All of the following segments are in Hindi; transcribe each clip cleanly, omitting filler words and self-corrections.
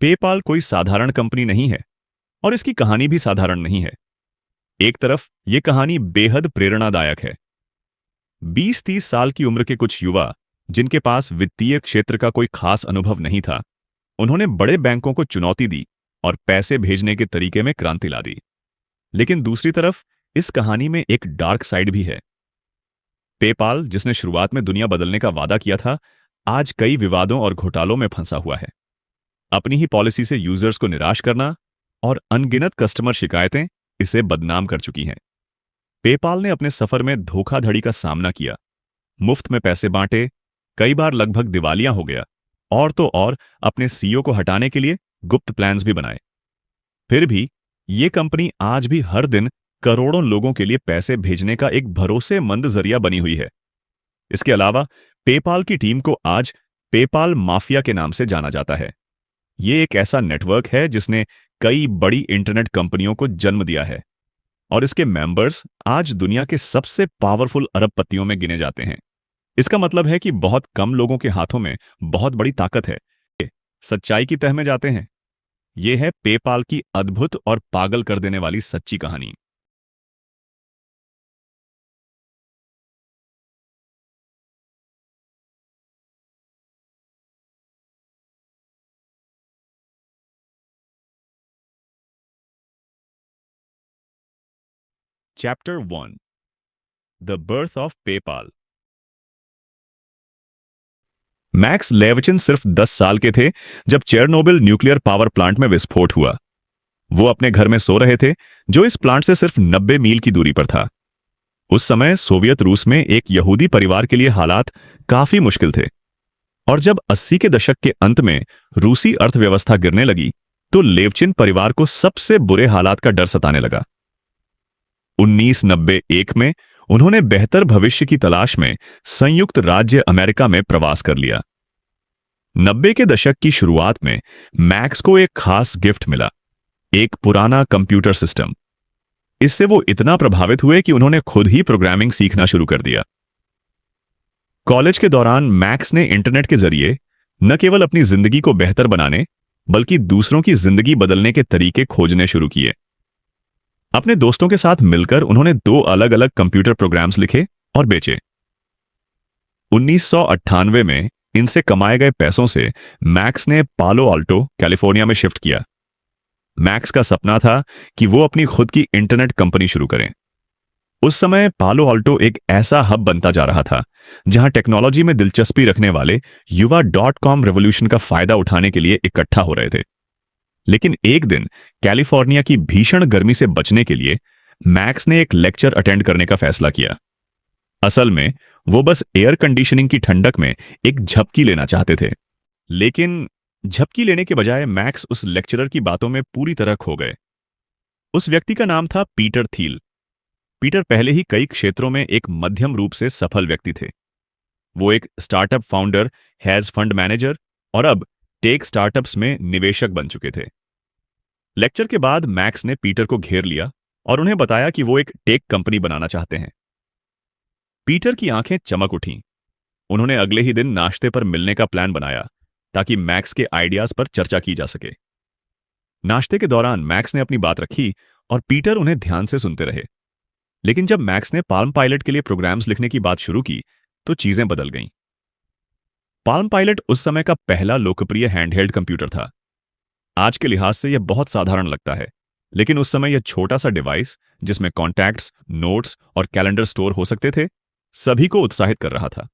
पेपाल कोई साधारण कंपनी नहीं है और इसकी कहानी भी साधारण नहीं है। एक तरफ यह कहानी बेहद प्रेरणादायक है। 20-30 साल की उम्र के कुछ युवा जिनके पास वित्तीय क्षेत्र का कोई खास अनुभव नहीं था, उन्होंने बड़े बैंकों को चुनौती दी और पैसे भेजने के तरीके में क्रांति ला दी। लेकिन दूसरी तरफ इस कहानी में एक डार्क साइड भी है। पेपाल, जिसने शुरुआत में दुनिया बदलने का वादा किया था, आज कई विवादों और घोटालों में फंसा हुआ है। अपनी ही पॉलिसी से यूजर्स को निराश करना और अनगिनत कस्टमर शिकायतें इसे बदनाम कर चुकी हैं। पेपाल ने अपने सफर में धोखाधड़ी का सामना किया, मुफ्त में पैसे बांटे, कई बार लगभग दिवालिया हो गया और तो और अपने सीईओ को हटाने के लिए गुप्त प्लान्स भी बनाए। फिर भी ये कंपनी आज भी हर दिन करोड़ों लोगों के लिए पैसे भेजने का एक भरोसेमंद जरिया बनी हुई है। इसके अलावा पेपाल की टीम को आज पेपाल माफिया के नाम से जाना जाता है। ये एक ऐसा नेटवर्क है जिसने कई बड़ी इंटरनेट कंपनियों को जन्म दिया है और इसके मेंबर्स आज दुनिया के सबसे पावरफुल अरबपतियों में गिने जाते हैं। इसका मतलब है कि बहुत कम लोगों के हाथों में बहुत बड़ी ताकत है। सच्चाई की तह में जाते हैं। यह है पेपाल की अद्भुत और पागल कर देने वाली सच्ची कहानी। Chapter 1, the birth of PayPal. Max Levchin सिर्फ 10 साल के थे जब चेरनोबिल न्यूक्लियर पावर प्लांट में विस्फोट हुआ। वो अपने घर में सो रहे थे, जो इस प्लांट से सिर्फ 90 मील की दूरी पर था। उस समय सोवियत रूस में एक यहूदी परिवार के लिए हालात काफी मुश्किल थे और जब 80 के दशक के अंत में रूसी अर्थव्यवस्था गिरने लगी तो लेविचिन परिवार को सबसे बुरे हालात का डर सताने लगा। 1991 में उन्होंने बेहतर भविष्य की तलाश में संयुक्त राज्य अमेरिका में प्रवास कर लिया। 90 के दशक की शुरुआत में मैक्स को एक खास गिफ्ट मिला, एक पुराना कंप्यूटर सिस्टम। इससे वो इतना प्रभावित हुए कि उन्होंने खुद ही प्रोग्रामिंग सीखना शुरू कर दिया। कॉलेज के दौरान मैक्स ने इंटरनेट के जरिए न केवल अपनी जिंदगी को बेहतर बनाने बल्कि दूसरों की जिंदगी बदलने के तरीके खोजने शुरू किए। अपने दोस्तों के साथ मिलकर उन्होंने 2 अलग अलग कंप्यूटर प्रोग्राम्स लिखे और बेचे। 1998 में इनसे कमाए गए पैसों से मैक्स ने पालो अल्टो, कैलिफोर्निया में शिफ्ट किया। मैक्स का सपना था कि वो अपनी खुद की इंटरनेट कंपनी शुरू करें। उस समय पालो अल्टो एक ऐसा हब बनता जा रहा था जहां टेक्नोलॉजी में दिलचस्पी रखने वाले युवा .com रेवोल्यूशन का फायदा उठाने के लिए इकट्ठा हो रहे थे। लेकिन एक दिन कैलिफोर्निया की भीषण गर्मी से बचने के लिए मैक्स ने एक लेक्चर अटेंड करने का फैसला किया। असल में वो बस एयर कंडीशनिंग की ठंडक में एक झपकी लेना चाहते थे, लेकिन झपकी लेने के बजाय मैक्स उस लेक्चरर की बातों में पूरी तरह खो गए। उस व्यक्ति का नाम था पीटर थील। पीटर पहले ही कई क्षेत्रों में एक मध्यम रूप से सफल व्यक्ति थे। वो एक startup founder, has fund manager और अब टेक स्टार्टअप्स में निवेशक बन चुके थे। लेक्चर के बाद मैक्स ने पीटर को घेर लिया और उन्हें बताया कि वो एक टेक कंपनी बनाना चाहते हैं। पीटर की आंखें चमक उठीं। उन्होंने अगले ही दिन नाश्ते पर मिलने का प्लान बनाया ताकि मैक्स के आइडियाज पर चर्चा की जा सके। नाश्ते के दौरान मैक्स ने अपनी बात रखी और पीटर उन्हें ध्यान से सुनते रहे। लेकिन जब मैक्स ने पाल्म पायलट के लिए प्रोग्राम्स लिखने की बात शुरू की तो चीजें बदल गईं। पाल्म पायलट उस समय का पहला लोकप्रिय हैंडहेल्ड कंप्यूटर था। आज के लिहाज से यह बहुत साधारण लगता है, लेकिन उस समय यह छोटा सा डिवाइस जिसमें कॉन्टैक्ट्स, नोट्स और कैलेंडर स्टोर हो सकते थे, सभी को उत्साहित कर रहा था।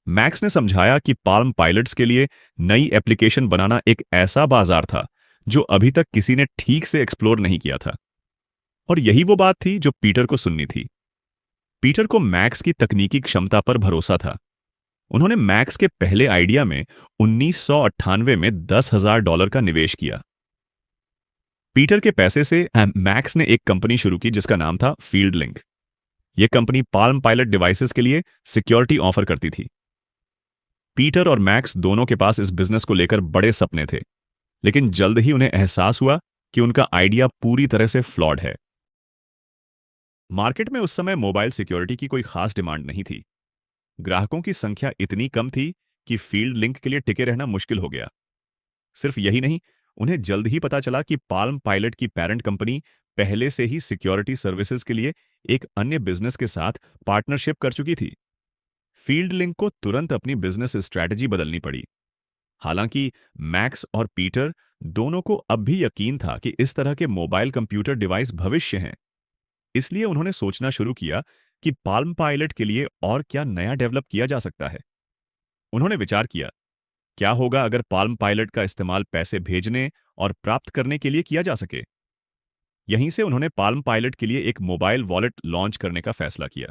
मैक्स ने समझाया कि पाल्म पायलट्स के लिए नई एप्लीकेशन बनाना एक ऐसा बाजार था जो अभी तक किसी ने ठीक से एक्सप्लोर नहीं किया था। और यही वो बात थी जो पीटर को सुननी थी। पीटर को मैक्स की तकनीकी क्षमता पर भरोसा था। उन्होंने मैक्स के पहले आइडिया में 1998 में $10,000 का निवेश किया। पीटर के पैसे से मैक्स ने एक कंपनी शुरू की जिसका नाम था फील्ड लिंक। यह कंपनी पाल्म पायलट डिवाइसेस के लिए सिक्योरिटी ऑफर करती थी। पीटर और मैक्स दोनों के पास इस बिजनेस को लेकर बड़े सपने थे, लेकिन जल्द ही उन्हें एहसास हुआ कि उनका आइडिया पूरी तरह से फ्लॉड है। मार्केट में उस समय मोबाइल सिक्योरिटी की कोई खास डिमांड नहीं थी। ग्राहकों की संख्या इतनी कम थी कि फील्ड लिंक के लिए टिके रहना मुश्किल हो गया। सिर्फ यही नहीं, उन्हें जल्द ही पता चला कि पाल्म पायलट की पेरेंट कंपनी पहले से ही सिक्योरिटी सर्विसेज के लिए एक अन्य बिजनेस के साथ पार्टनरशिप कर चुकी थी। फील्ड लिंक को तुरंत अपनी बिजनेस स्ट्रैटेजी बदलनी पड़ी। हालांकि मैक्स और पीटर दोनों को अब भी यकीन था कि इस तरह के मोबाइल कंप्यूटर डिवाइस भविष्य हैं। इसलिए उन्होंने सोचना शुरू किया कि पाल्म पायलट के लिए और क्या नया डेवलप किया जा सकता है। उन्होंने विचार किया, क्या होगा अगर पाल्म पायलट का इस्तेमाल पैसे भेजने और प्राप्त करने के लिए किया जा सके। यहीं से उन्होंने पाल्म पायलट के लिए एक मोबाइल वॉलेट लॉन्च करने का फैसला किया।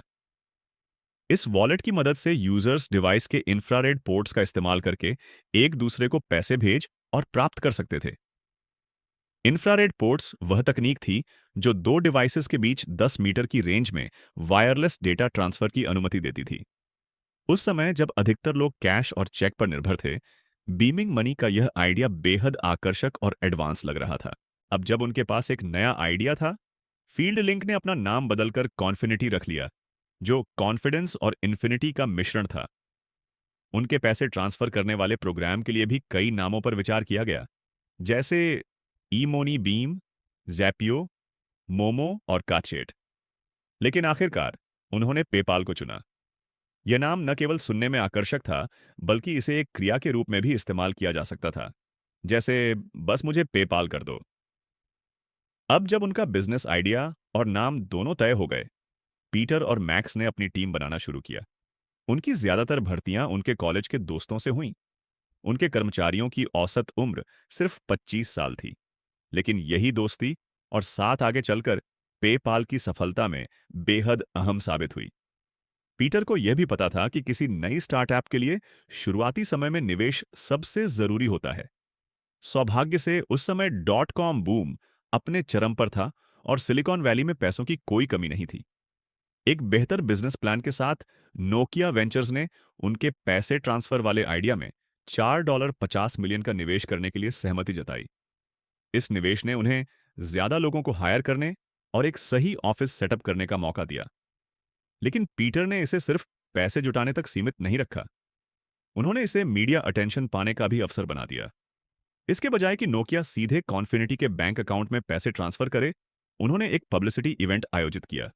इस वॉलेट की मदद से यूजर्स डिवाइस के इंफ्रारेड पोर्ट्स का इस्तेमाल करके एक दूसरे को पैसे भेज और प्राप्त कर सकते थे। इंफ्रारेड पोर्ट्स वह तकनीक थी जो दो डिवाइसेस के बीच 10 मीटर की रेंज में वायरलेस डेटा ट्रांसफर की अनुमति देती थी। उस समय जब अधिकतर लोग कैश और चेक पर निर्भर थे, बीमिंग मनी का यह आइडिया बेहद आकर्षक और एडवांस लग रहा था। अब जब उनके पास एक नया आइडिया था, फील्ड लिंक ने अपना नाम बदलकर कॉन्फिनिटी रख लिया, जो कॉन्फिडेंस और इन्फिनिटी का मिश्रण था। उनके पैसे ट्रांसफर करने वाले प्रोग्राम के लिए भी कई नामों पर विचार किया गया, जैसे ईमोनी बीम, जैपियो, मोमो और काचेट। लेकिन आखिरकार उन्होंने पेपाल को चुना। यह नाम न केवल सुनने में आकर्षक था, बल्कि इसे एक क्रिया के रूप में भी इस्तेमाल किया जा सकता था, जैसे बस मुझे पेपाल कर दो। अब जब उनका बिजनेस आइडिया और नाम दोनों तय हो गए, पीटर और मैक्स ने अपनी टीम बनाना शुरू किया। उनकी ज्यादातर भर्तियां उनके कॉलेज के दोस्तों से हुईं। उनके कर्मचारियों की औसत उम्र सिर्फ 25 साल थी, लेकिन यही दोस्ती और साथ आगे चलकर पेपाल की सफलता में बेहद अहम साबित हुई। पीटर को यह भी पता था कि किसी नई स्टार्टअप के लिए शुरुआती समय में निवेश सबसे जरूरी होता है। सौभाग्य से उस समय डॉट कॉम बूम अपने चरम पर था और सिलिकॉन वैली में पैसों की कोई कमी नहीं थी। एक बेहतर बिजनेस प्लान के साथ नोकिया वेंचर्स ने उनके पैसे ट्रांसफर वाले आइडिया में $4.50 मिलियन का निवेश करने के लिए सहमति जताई। इस निवेश ने उन्हें ज्यादा लोगों को हायर करने और एक सही ऑफिस सेटअप करने का मौका दिया। लेकिन पीटर ने इसे सिर्फ पैसे जुटाने तक सीमित नहीं रखा। उन्होंने इसे मीडिया अटेंशन पाने का भी अवसर बना दिया। इसके बजाय कि नोकिया सीधे कॉन्फिनिटी के बैंक अकाउंट में पैसे ट्रांसफर करे, उन्होंने एक पब्लिसिटी इवेंट आयोजित किया।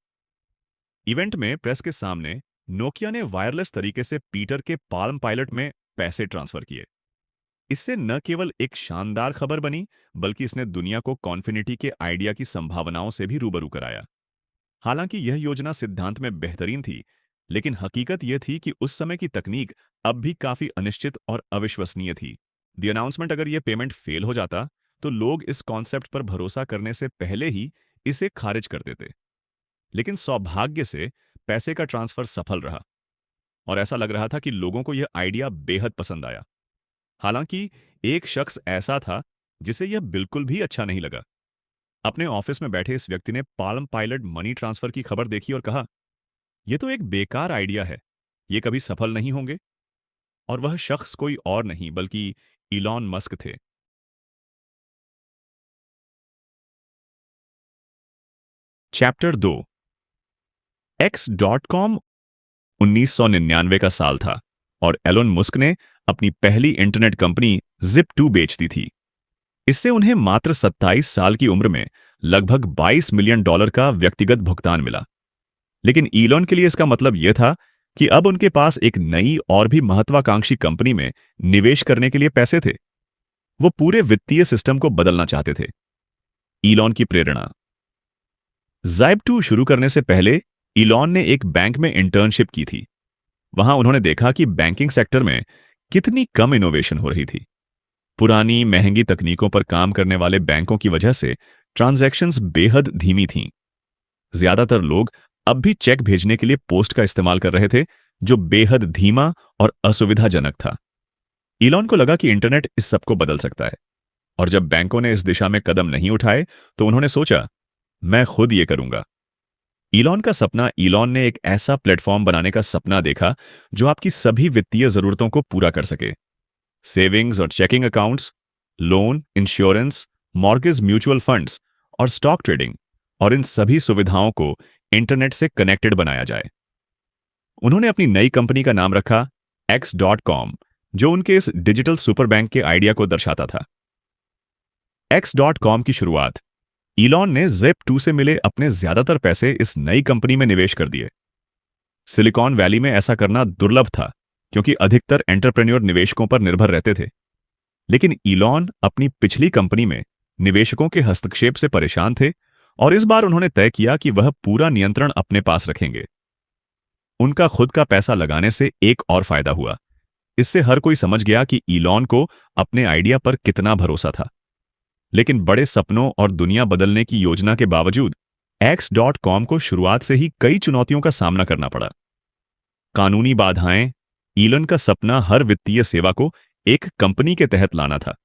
इवेंट में प्रेस के सामने नोकिया ने वायरलेस तरीके से पीटर के पाल्म पायलट में पैसे ट्रांसफर किए। इससे न केवल एक शानदार खबर बनी, बल्कि इसने दुनिया को कॉन्फिनिटी के आइडिया की संभावनाओं से भी रूबरू कराया। हालांकि यह योजना सिद्धांत में बेहतरीन थी, लेकिन हकीकत यह थी कि उस समय की तकनीक अब भी काफी अनिश्चित और अविश्वसनीय थी। द अनाउंसमेंट अगर यह पेमेंट फेल हो जाता, तो लोग इस कॉन्सेप्ट पर भरोसा करने से पहले ही इसे खारिज कर देते। लेकिन सौभाग्य से पैसे का ट्रांसफर सफल रहा और ऐसा लग रहा था कि लोगों को यह आइडिया बेहद पसंद आया। हालांकि एक शख्स ऐसा था जिसे यह बिल्कुल भी अच्छा नहीं लगा। अपने ऑफिस में बैठे इस व्यक्ति ने पाल्म पायलट मनी ट्रांसफर की खबर देखी और कहा, यह तो एक बेकार आइडिया है, ये कभी सफल नहीं होंगे। और वह शख्स कोई और नहीं बल्कि इलॉन मस्क थे। चैप्टर 2। X.com 1999 का साल था और एलोन मस्क ने अपनी पहली इंटरनेट कंपनी Zip2 बेच दी थी। इससे उन्हें मात्र 27 साल की उम्र में लगभग $22 मिलियन का व्यक्तिगत भुगतान मिला। लेकिन ईलॉन के लिए इसका मतलब यह था कि अब उनके पास एक नई और भी महत्वाकांक्षी कंपनी में निवेश करने के लिए पैसे थे। वो पूरे वित्तीय सिस्टम को बदलना चाहते थे। ईलॉन की प्रेरणा। Zip2 शुरू करने से पहले ईलॉन ने एक बैंक में इंटर्नशिप की थी। वहां उन्होंने देखा कि बैंकिंग सेक्टर में कितनी कम इनोवेशन हो रही थी। पुरानी महंगी तकनीकों पर काम करने वाले बैंकों की वजह से ट्रांजैक्शंस बेहद धीमी थीं। ज्यादातर लोग अब भी चेक भेजने के लिए पोस्ट का इस्तेमाल कर रहे थे, जो बेहद धीमा और असुविधाजनक था। ईलॉन को लगा कि इंटरनेट इस सब को बदल सकता है, और जब बैंकों ने इस दिशा में कदम नहीं उठाए तो उन्होंने सोचा, मैं खुद ये करूंगा। ईलॉन का सपना। ईलॉन ने एक ऐसा प्लेटफॉर्म बनाने का सपना देखा जो आपकी सभी वित्तीय जरूरतों को पूरा कर सके। सेविंग्स और checking accounts, loan, insurance, mortgage, mutual funds और स्टॉक ट्रेडिंग, और इन सभी सुविधाओं को इंटरनेट से कनेक्टेड बनाया जाए। उन्होंने अपनी नई कंपनी का नाम रखा X.com, जो उनके इस डिजिटल सुपर बैंक के आइडिया को दर्शाता था। X.com की शुरुआत। इलॉन ने Zip2 से मिले अपने ज्यादातर पैसे इस नई कंपनी में निवेश कर दिए। सिलिकॉन वैली में ऐसा करना दुर्लभ था क्योंकि अधिकतर एंटरप्रेन्योर निवेशकों पर निर्भर रहते थे। लेकिन इलॉन अपनी पिछली कंपनी में निवेशकों के हस्तक्षेप से परेशान थे और इस बार उन्होंने तय किया कि वह पूरा नियंत्रण अपने पास रखेंगे। उनका खुद का पैसा लगाने से एक और फायदा हुआ। इससे हर कोई समझ गया कि इलॉन को अपने आइडिया पर कितना भरोसा था। लेकिन बड़े सपनों और दुनिया बदलने की योजना के बावजूद X.com को शुरुआत से ही कई चुनौतियों का सामना करना पड़ा। कानूनी बाधाएं। इलॉन का सपना हर वित्तीय सेवा को एक कंपनी के तहत लाना था,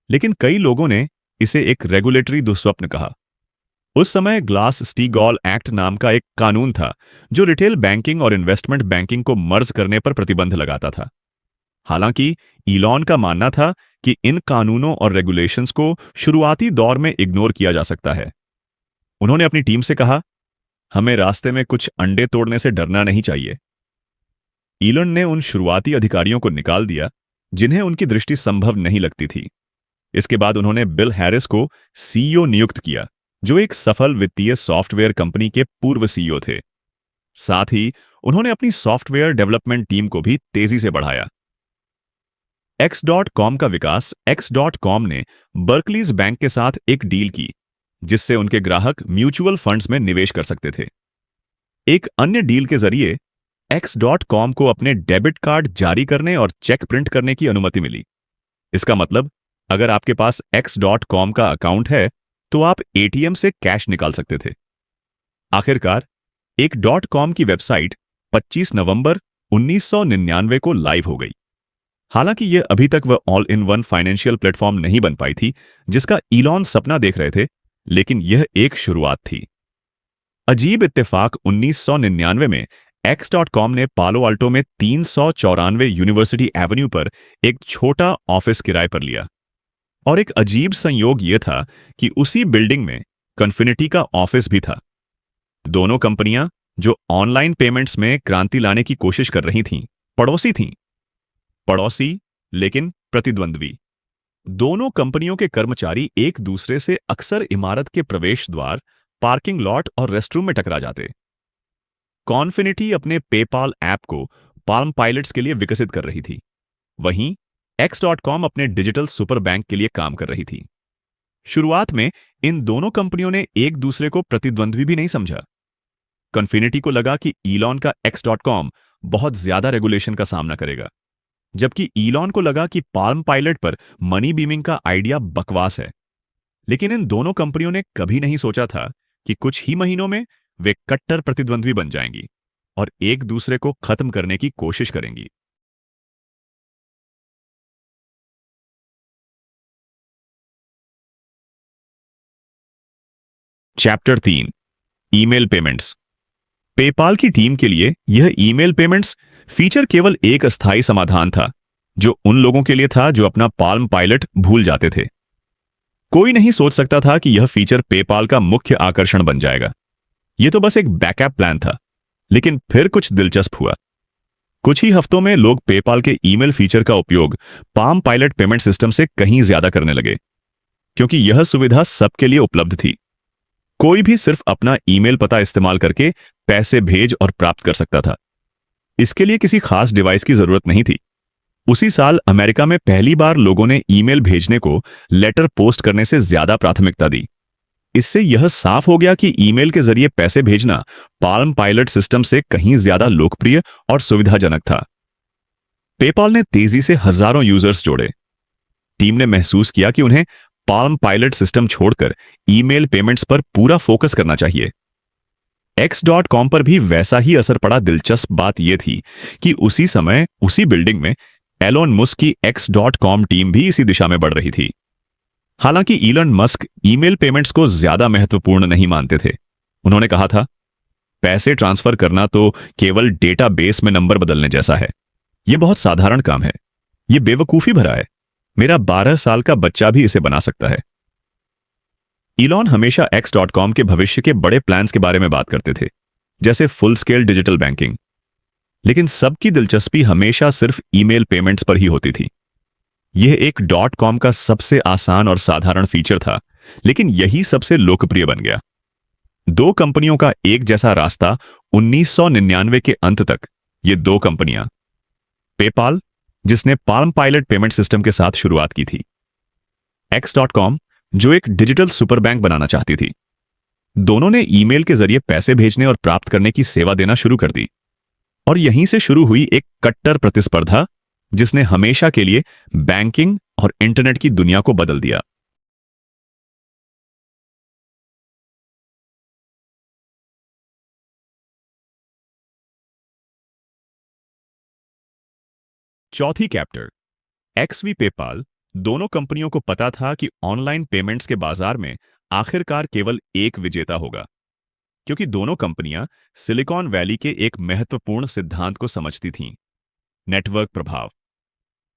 लेकिन कई लोगों ने इसे एक रेगुलेटरी दुस्वप्न कहा। उस समय ग्लास-स्टीगॉल एक्ट नाम का एक कानून था जो रिटेल बैंकिंग और इन्वेस्टमेंट बैंकिंग को मर्ज करने पर प्रतिबंध लगाता था। हालांकि इलॉन का मानना था कि इन कानूनों और रेगुलेशंस को शुरुआती दौर में इग्नोर किया जा सकता है। उन्होंने अपनी टीम से कहा, हमें रास्ते में कुछ अंडे तोड़ने से डरना नहीं चाहिए। इलॉन ने उन शुरुआती अधिकारियों को निकाल दिया जिन्हें उनकी दृष्टि संभव नहीं लगती थी। इसके बाद उन्होंने बिल हैरिस को सीईओ नियुक्त किया, जो एक सफल वित्तीय सॉफ्टवेयर कंपनी के पूर्व सीईओ थे। साथ ही उन्होंने अपनी सॉफ्टवेयर डेवलपमेंट टीम को भी तेजी से बढ़ाया। X.com का विकास। X.com ने बर्कलीज बैंक के साथ एक डील की जिससे उनके ग्राहक म्यूचुअल फंड्स में निवेश कर सकते थे। एक अन्य डील के जरिए X.com को अपने डेबिट कार्ड जारी करने और चेक प्रिंट करने की अनुमति मिली। इसका मतलब अगर आपके पास X.com का अकाउंट है तो आप एटीएम से कैश निकाल सकते थे। आखिरकार एक .com की वेबसाइट 25 नवंबर 1999 को लाइव हो गई। हालांकि यह अभी तक वह all in one financial platform नहीं बन पाई थी जिसका इलॉन सपना देख रहे थे, लेकिन यह एक शुरुआत थी। अजीब इत्तेफाक 1999 में X.com ने पालो अल्टो में 394 यूनिवर्सिटी एवेन्यू पर एक छोटा ऑफिस किराए पर लिया। और एक अजीब संयोग यह था कि उसी बिल्डिंग में कन्फिनिटी का ऑफिस भी था। दोनों कंपनियां जो ऑनलाइन पेमेंट्स में क्रांति लाने की कोशिश कर रही थीं, पड़ोसी थीं। पड़ोसी लेकिन प्रतिद्वंद्वी। दोनों कंपनियों के कर्मचारी एक दूसरे से अक्सर इमारत के प्रवेश द्वार, पार्किंग लॉट और रेस्टरूम में टकरा जाते। कॉन्फिनिटी अपने पेपाल ऐप को पाल्म पायलट्स के लिए विकसित कर रही थी, वहीं X.com अपने डिजिटल सुपर बैंक के लिए काम कर रही थी। शुरुआत में इन दोनों कंपनियों ने एक दूसरे को प्रतिद्वंद्वी भी नहीं समझा। कॉन्फिनिटी को लगा कि इलॉन का X.com बहुत ज्यादा रेगुलेशन का सामना करेगा, जबकि इलॉन को लगा कि पाल्म पायलट पर मनी बीमिंग का आइडिया बकवास है। लेकिन इन दोनों कंपनियों ने कभी नहीं सोचा था कि कुछ ही महीनों में वे कट्टर प्रतिद्वंद्वी बन जाएंगी और एक दूसरे को खत्म करने की कोशिश करेंगी। चैप्टर 3। Email payments. पेपाल की टीम के लिए यह ईमेल पेमेंट्स फीचर केवल एक अस्थायी समाधान था, जो उन लोगों के लिए था जो अपना पाल्म पायलट भूल जाते थे। कोई नहीं सोच सकता था कि यह फीचर पेपाल का मुख्य आकर्षण बन जाएगा। यह तो बस एक बैकअप प्लान था। लेकिन फिर कुछ दिलचस्प हुआ। कुछ ही हफ्तों में लोग पेपाल के ईमेल फीचर का उपयोग पाल्म पायलट पेमेंट सिस्टम से कहीं ज्यादा करने लगे, क्योंकि यह सुविधा सबके लिए उपलब्ध थी। कोई भी सिर्फ अपना ईमेल पता इस्तेमाल करके पैसे भेज और प्राप्त कर सकता था। इसके लिए किसी खास डिवाइस की जरूरत नहीं थी। उसी साल अमेरिका में पहली बार लोगों ने ईमेल भेजने को लेटर पोस्ट करने से ज्यादा प्राथमिकता दी। इससे यह साफ हो गया कि ईमेल के जरिए पैसे भेजना पाल्म पायलट सिस्टम से कहीं ज्यादा लोकप्रिय और सुविधाजनक था। पेपाल ने तेजी से हजारों यूजर्स जोड़े। टीम ने महसूस किया कि उन्हें पाल्म पायलट सिस्टम छोड़कर ईमेल पेमेंट्स पर पूरा फोकस करना चाहिए। X.com पर भी वैसा ही असर पड़ा। दिलचस्प बात यह थी कि उसी समय उसी बिल्डिंग में एलोन मस्क की X.com टीम भी इसी दिशा में बढ़ रही थी। हालांकि इलॉन मस्क ईमेल पेमेंट्स को ज्यादा महत्वपूर्ण नहीं मानते थे। उन्होंने कहा था, पैसे ट्रांसफर करना तो केवल डेटाबेस में नंबर बदलने जैसा है। यह बहुत साधारण काम है। यह बेवकूफी भरा है। मेरा 12 साल का बच्चा भी इसे बना सकता है। इलॉन हमेशा X.com के भविष्य के बड़े प्लान्स के बारे में बात करते थे, जैसे फुल स्केल डिजिटल बैंकिंग। लेकिन सबकी दिलचस्पी हमेशा सिर्फ ईमेल पेमेंट्स पर ही होती थी। यह एक डॉट कॉम का सबसे आसान और साधारण फीचर था, लेकिन यही सबसे लोकप्रिय बन गया। दो कंपनियों का एक जैसा रास्ता। 1999 के अंत तक ये दो कंपनियां, पेपाल, जिसने पाल्म पायलट पेमेंट सिस्टम के साथ शुरुआत की थी, एक्स डॉट कॉम, जो एक डिजिटल सुपर बैंक बनाना चाहती थी, दोनों ने ईमेल के जरिए पैसे भेजने और प्राप्त करने की सेवा देना शुरू कर दी। और यहीं से शुरू हुई एक कट्टर प्रतिस्पर्धा, जिसने हमेशा के लिए बैंकिंग और इंटरनेट की दुनिया को बदल दिया। चौथी कैप्टर, एक्सवी पेपाल। दोनों कंपनियों को पता था कि ऑनलाइन पेमेंट्स के बाजार में आखिरकार केवल एक विजेता होगा, क्योंकि दोनों कंपनियां सिलिकॉन वैली के एक महत्वपूर्ण सिद्धांत को समझती थीं, नेटवर्क प्रभाव।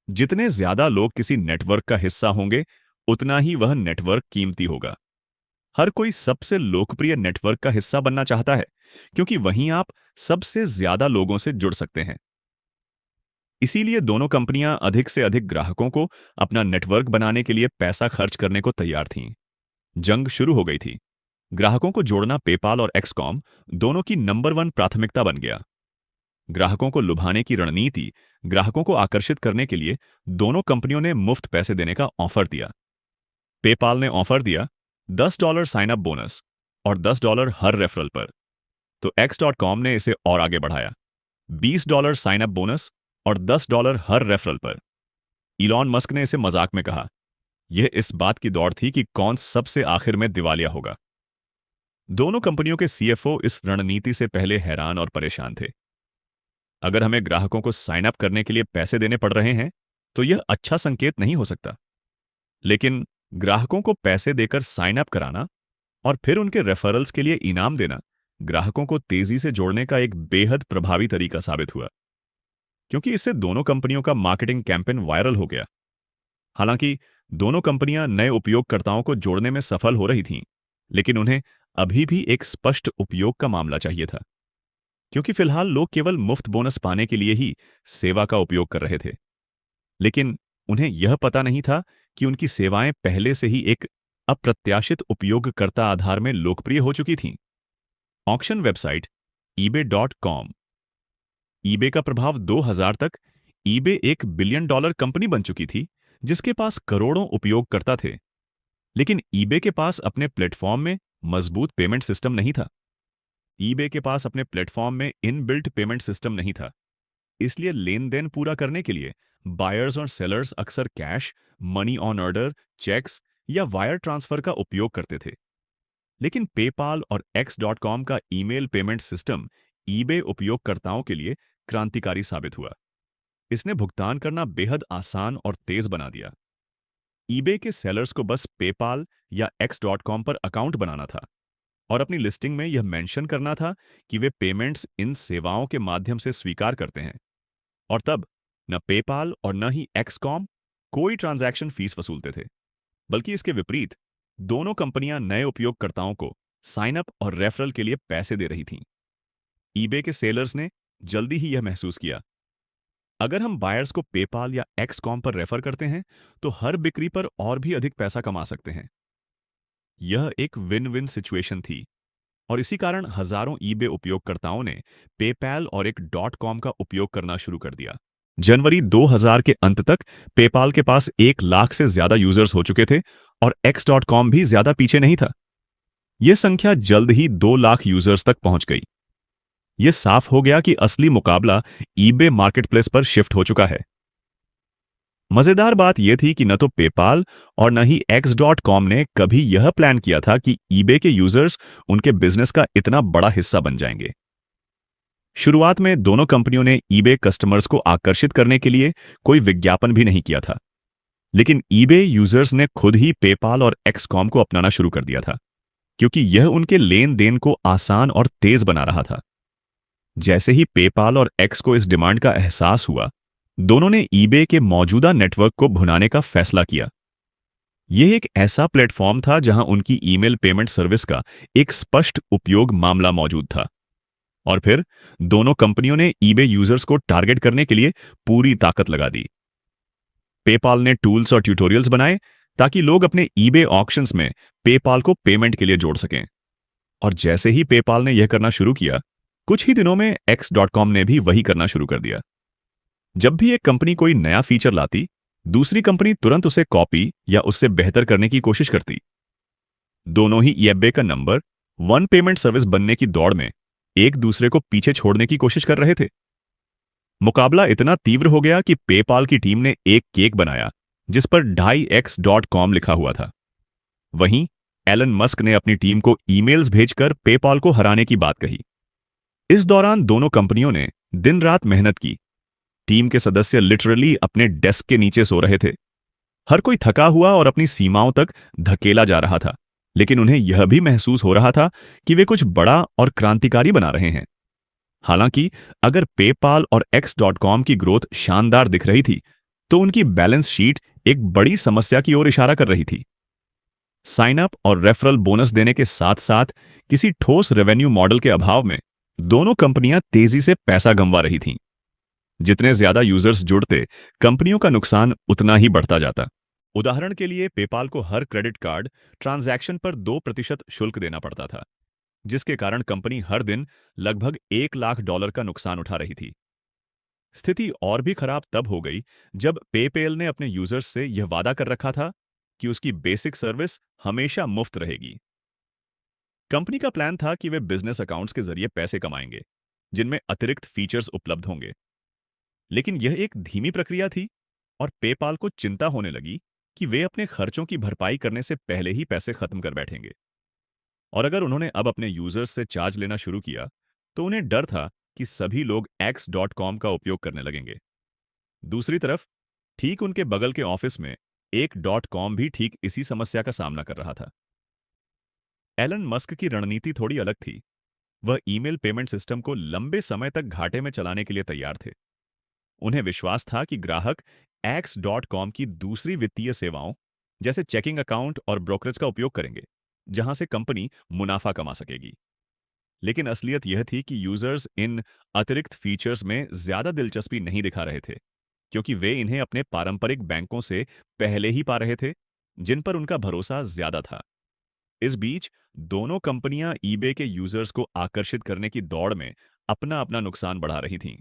जितने ज्यादा लोग किसी नेटवर्क का हिस्सा होंगे, उतना ही वह नेटवर्क कीमती होगा। हर कोई सबसे लोकप्रिय नेटवर्क का हिस्सा बनना चाहता है, क्योंकि वहीं आप सबसे ज्यादा लोगों से जुड़ सकते हैं। इसीलिए दोनों कंपनियां अधिक से अधिक ग्राहकों को अपना नेटवर्क बनाने के लिए पैसा खर्च करने को तैयार थीं। जंग शुरू हो गई थी। ग्राहकों को जोड़ना पेपाल और एक्सकॉम दोनों की नंबर 1 प्राथमिकता बन गया। ग्राहकों को लुभाने की रणनीति, ग्राहकों को आकर्षित करने के लिए दोनों कंपनियों ने मुफ्त पैसे देने का ऑफर दिया। पेपाल ने ऑफर दिया $10 साइन अप बोनस और $10 हर रेफरल पर, तो एक्स डॉट कॉम ने इसे और आगे बढ़ाया, $20 साइन अप बोनस और $10 हर रेफरल पर। इलॉन मस्क ने इसे मजाक में कहा, यह इस बात की दौड़ थी कि कौन सबसे आखिर में दिवालिया होगा। दोनों कंपनियों के सीएफओ इस रणनीति से पहले हैरान और परेशान थे। अगर हमें ग्राहकों को साइन अप करने के लिए पैसे देने पड़ रहे हैं, तो यह अच्छा संकेत नहीं हो सकता। लेकिन ग्राहकों को पैसे देकर साइन अप कराना और फिर उनके रेफरल्स के लिए इनाम देना ग्राहकों को तेजी से जोड़ने का एक बेहद प्रभावी तरीका साबित हुआ, क्योंकि इससे दोनों कंपनियों का मार्केटिंग कैंपेन वायरल हो गया। हालांकि दोनों कंपनियां नए उपयोगकर्ताओं को जोड़ने में सफल हो रही थीं, लेकिन उन्हें अभी भी एक स्पष्ट उपयोग का मामला चाहिए था, क्योंकि फिलहाल लोग केवल मुफ्त बोनस पाने के लिए ही सेवा का उपयोग कर रहे थे। लेकिन उन्हें यह पता नहीं था कि उनकी सेवाएं पहले से ही एक अप्रत्याशित उपयोगकर्ता आधार में लोकप्रिय हो चुकी थीं। Auction website ebay.com। ईबे का प्रभाव 2000 तक ईबे एक बिलियन डॉलर कंपनी बन चुकी थी, जिसके पास करोड़ों उपयोगकर्ता थे। लेकिन ईबे के पास अपने प्लेटफॉर्म में मजबूत पेमेंट सिस्टम नहीं था। ईबे के पास अपने प्लेटफॉर्म में इनबिल्ट पेमेंट सिस्टम नहीं था। इसलिए लेन देन पूरा करने के लिए बायर्स और सेलर्स अक्सर cash, money on order, cheques या वायर ट्रांसफर का उपयोग करते थे। लेकिन पेपाल और एक्स डॉट कॉम का ईमेल पेमेंट सिस्टम ईबे उपयोगकर्ताओं के लिए क्रांतिकारी साबित हुआ। इसने भुगतान करना बेहद आसान और तेज बना दिया। ईबे के सेलर्स को बस पेपाल या एक्स डॉट कॉम पर अकाउंट बनाना था और अपनी लिस्टिंग में यह मेंशन करना था कि वे पेमेंट्स इन सेवाओं के माध्यम से स्वीकार करते हैं। और तब न पेपाल और न ही एक्सकॉम कोई ट्रांजैक्शन फीस वसूलते थे, बल्कि इसके विपरीत दोनों कंपनियां नए उपयोगकर्ताओं को साइन अप और रेफरल के लिए पैसे दे रही थीं। ईबे के सेलर्स ने जल्दी ही यह महसूस किया, अगर हम बायर्स को पेपाल या एक्सकॉम पर रेफर करते हैं, तो हर बिक्री पर और भी अधिक पैसा कमा सकते हैं। यह एक विन विन सिचुएशन थी और इसी कारण हजारों ईबे उपयोगकर्ताओं ने पेपैल और एक डॉट कॉम का उपयोग करना शुरू कर दिया। जनवरी 2000 के अंत तक पेपाल के पास 1 लाख से ज्यादा यूजर्स हो चुके थे और एक्स डॉट कॉम भी ज्यादा पीछे नहीं था। यह संख्या जल्द ही 2 लाख यूजर्स तक पहुंच गई। यह साफ हो गया कि असली मुकाबला ईबे मार्केटप्लेस पर शिफ्ट हो चुका है। मजेदार बात यह थी कि न तो पेपाल और न ही एक्स डॉट कॉम ने कभी यह प्लान किया था कि ईबे के यूजर्स उनके बिजनेस का इतना बड़ा हिस्सा बन जाएंगे। शुरुआत में दोनों कंपनियों ने ईबे कस्टमर्स को आकर्षित करने के लिए कोई विज्ञापन भी नहीं किया था, लेकिन ईबे यूजर्स ने खुद ही पेपाल और एक्सकॉम को अपनाना शुरू कर दिया था, क्योंकि यह उनके लेन देन को आसान और तेज बना रहा था। जैसे ही पेपाल और एक्स को इस डिमांड का एहसास हुआ, दोनों ने ईबे के मौजूदा नेटवर्क को भुनाने का फैसला किया। यह एक ऐसा प्लेटफॉर्म था जहां उनकी ईमेल पेमेंट सर्विस का एक स्पष्ट उपयोग मामला मौजूद था। और फिर दोनों कंपनियों ने ईबे यूजर्स को टारगेट करने के लिए पूरी ताकत लगा दी। पेपाल ने टूल्स और ट्यूटोरियल्स बनाए ताकि लोग अपने ईबे ऑक्शंस में पेपाल को पेमेंट के लिए जोड़ सकें। और जैसे ही पेपाल ने यह करना शुरू किया, कुछ ही दिनों में x.com ने भी वही करना शुरू कर दिया। जब भी एक कंपनी कोई नया फीचर लाती, दूसरी कंपनी तुरंत उसे कॉपी या उससे बेहतर करने की कोशिश करती। दोनों ही ईबे का नंबर वन पेमेंट सर्विस बनने की दौड़ में एक दूसरे को पीछे छोड़ने की कोशिश कर रहे थे। मुकाबला इतना तीव्र हो गया कि पेपाल की टीम ने एक केक बनाया जिस पर 2x.com लिखा हुआ था। वहीं एलन मस्क ने अपनी टीम को ईमेल्स भेजकर पेपाल को हराने की बात कही। इस दौरान दोनों कंपनियों ने दिन रात मेहनत की। टीम के सदस्य लिटरली अपने डेस्क के नीचे सो रहे थे। हर कोई थका हुआ और अपनी सीमाओं तक धकेला जा रहा था, लेकिन उन्हें यह भी महसूस हो रहा था कि वे कुछ बड़ा और क्रांतिकारी बना रहे हैं। हालांकि अगर पेपाल और x.com की ग्रोथ शानदार दिख रही थी, तो उनकी बैलेंस शीट एक बड़ी समस्या की ओर इशारा कर रही थी। साइन अप और रेफरल बोनस देने के साथ साथ किसी ठोस रेवेन्यू मॉडल के अभाव में दोनों कंपनियां तेजी से पैसा गंवा रही थीं। जितने ज्यादा यूजर्स जुड़ते, कंपनियों का नुकसान उतना ही बढ़ता जाता। उदाहरण के लिए पेपाल को हर क्रेडिट कार्ड ट्रांजैक्शन पर 2% शुल्क देना पड़ता था, जिसके कारण कंपनी हर दिन लगभग $1 लाख का नुकसान उठा रही थी। स्थिति और भी खराब तब हो गई जब पेपेल ने अपने यूजर्स से यह वादा कर रखा था कि उसकी बेसिक सर्विस हमेशा मुफ्त रहेगी। कंपनी का प्लान था कि वे बिजनेस अकाउंट्स के जरिए पैसे कमाएंगे, जिनमें अतिरिक्त फीचर्स उपलब्ध होंगे। लेकिन यह एक धीमी प्रक्रिया थी और पेपाल को चिंता होने लगी कि वे अपने खर्चों की भरपाई करने से पहले ही पैसे खत्म कर बैठेंगे। और अगर उन्होंने अब अपने यूजर्स से चार्ज लेना शुरू किया, तो उन्हें डर था कि सभी लोग x.com का उपयोग करने लगेंगे। दूसरी तरफ ठीक उनके बगल के ऑफिस में एक .com भी ठीक इसी समस्या का सामना कर रहा था। एलन मस्क की रणनीति थोड़ी अलग थी। वह ईमेल पेमेंट सिस्टम को लंबे समय तक घाटे में चलाने के लिए तैयार थे। उन्हें विश्वास था कि ग्राहक x.com की दूसरी वित्तीय सेवाओं जैसे चेकिंग अकाउंट और ब्रोकरेज का उपयोग करेंगे, जहां से कंपनी मुनाफा कमा सकेगी। लेकिन असलियत यह थी कि यूजर्स इन अतिरिक्त फीचर्स में ज्यादा दिलचस्पी नहीं दिखा रहे थे, क्योंकि वे इन्हें अपने पारंपरिक बैंकों से पहले ही पा रहे थे, जिन पर उनका भरोसा ज्यादा था। इस बीच दोनों कंपनियां ईबे के यूजर्स को आकर्षित करने की दौड़ में अपना अपना नुकसान बढ़ा रही थीं।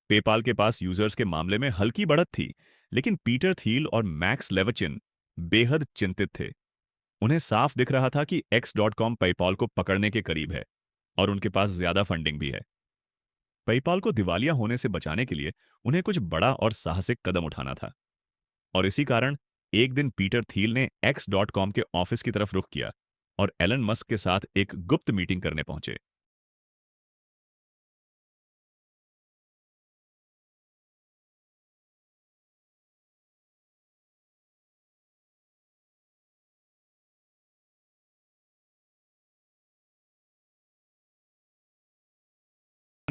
पेपाल के पास यूजर्स के मामले में हल्की बढ़त थी, लेकिन पीटर थील और मैक्स लेवचिन बेहद चिंतित थे। उन्हें साफ दिख रहा था कि x.com पेपाल को पकड़ने के करीब है और उनके पास ज्यादा फंडिंग भी है। पेपाल को दिवालिया होने से बचाने के लिए उन्हें कुछ बड़ा और साहसिक कदम उठाना था। और इसी कारण एक दिन पीटर थील ने x.com के ऑफिस की तरफ रुख किया और एलन मस्क के साथ एक गुप्त मीटिंग करने पहुंचे।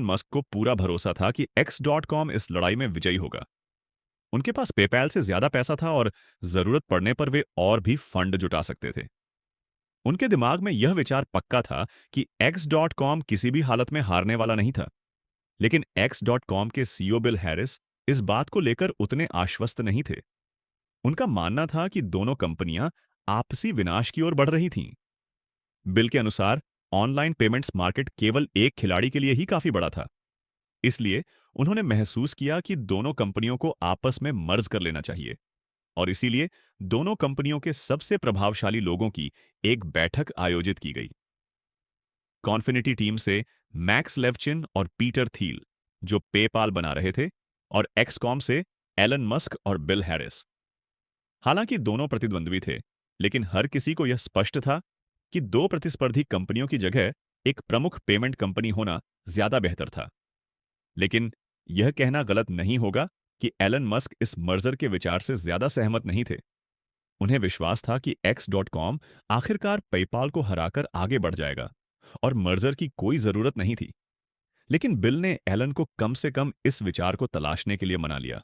मस्क को पूरा भरोसा था कि x.com इस लड़ाई में विजयी होगा। उनके पास पेपैल से ज्यादा पैसा था और जरूरत पड़ने पर वे और भी फंड जुटा सकते थे। उनके दिमाग में यह विचार पक्का था कि x.com किसी भी हालत में हारने वाला नहीं था। लेकिन x.com के सीईओ बिल हैरिस इस बात को लेकर उतने आश्वस्त नहीं थे। उनका मानना था कि दोनों कंपनियां आपसी विनाश की ओर बढ़ रही थीं। बिल के अनुसार ऑनलाइन पेमेंट्स मार्केट केवल एक खिलाड़ी के लिए ही काफी बड़ा था। इसलिए उन्होंने महसूस किया कि दोनों कंपनियों को आपस में मर्ज कर लेना चाहिए। और इसीलिए दोनों कंपनियों के सबसे प्रभावशाली लोगों की एक बैठक आयोजित की गई। कॉन्फिनिटी टीम से मैक्स लेवचिन और पीटर थील, जो पेपाल बना रहे थे, और एक्सकॉम से एलन मस्क और बिल हैरिस। हालांकि दोनों प्रतिद्वंद्वी थे, लेकिन हर किसी को यह स्पष्ट था कि दो प्रतिस्पर्धी कंपनियों की जगह एक प्रमुख पेमेंट कंपनी होना ज्यादा बेहतर था। लेकिन यह कहना गलत नहीं होगा कि एलन मस्क इस मर्जर के विचार से ज्यादा सहमत नहीं थे। उन्हें विश्वास था कि x.com आखिरकार पेपाल को हराकर आगे बढ़ जाएगा और मर्जर की कोई जरूरत नहीं थी। लेकिन बिल ने एलन को कम से कम इस विचार को तलाशने के लिए मना लिया।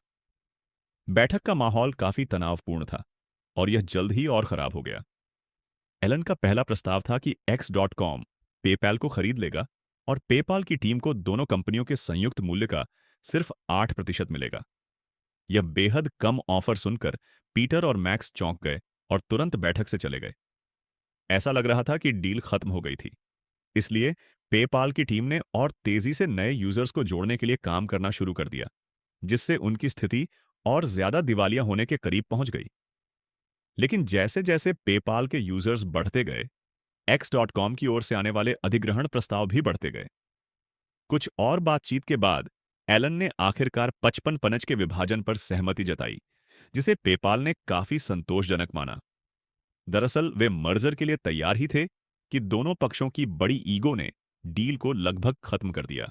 बैठक का माहौल काफी तनावपूर्ण था और यह जल्द ही और खराब हो गया। एलन का पहला प्रस्ताव था कि x.com पेपाल को खरीद लेगा और पेपाल की टीम को दोनों कंपनियों के संयुक्त मूल्य का सिर्फ 8% मिलेगा। यह बेहद कम ऑफर सुनकर पीटर और मैक्स चौंक गए और तुरंत बैठक से चले गए। ऐसा लग रहा था कि डील खत्म हो गई थी। इसलिए पेपाल की टीम ने और तेजी से नए यूजर्स को जोड़ने के लिए काम करना शुरू कर दिया, जिससे उनकी स्थिति और ज्यादा दिवालिया होने के करीब पहुंच गई। लेकिन जैसे जैसे पेपाल के यूजर्स बढ़ते गए, X.com की ओर से आने वाले अधिग्रहण प्रस्ताव भी बढ़ते गए। कुछ और बातचीत के बाद एलन ने आखिरकार 55 के विभाजन पर सहमति जताई, जिसे पेपाल ने काफी संतोषजनक माना। दरअसल वे मर्जर के लिए तैयार ही थे कि दोनों पक्षों की बड़ी ईगो ने डील को लगभग खत्म कर दिया।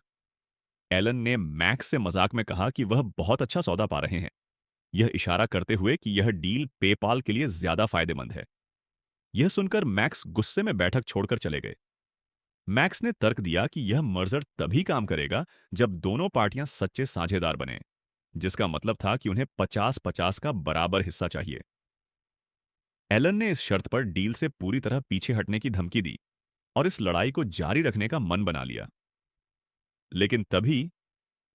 एलन ने मैक्स से मजाक में कहा कि वह बहुत अच्छा सौदा पा रहे हैं, यह इशारा करते हुए कि यह डील पेपाल के लिए ज्यादा फायदेमंद है। यह सुनकर मैक्स गुस्से में बैठक छोड़कर चले गए। मैक्स ने तर्क दिया कि यह मर्जर तभी काम करेगा जब दोनों पार्टियां सच्चे साझेदार बने, जिसका मतलब था कि उन्हें 50-50 का बराबर हिस्सा चाहिए। एलन ने इस शर्त पर डील से पूरी तरह पीछे हटने की धमकी दी और इस लड़ाई को जारी रखने का मन बना लिया। लेकिन तभी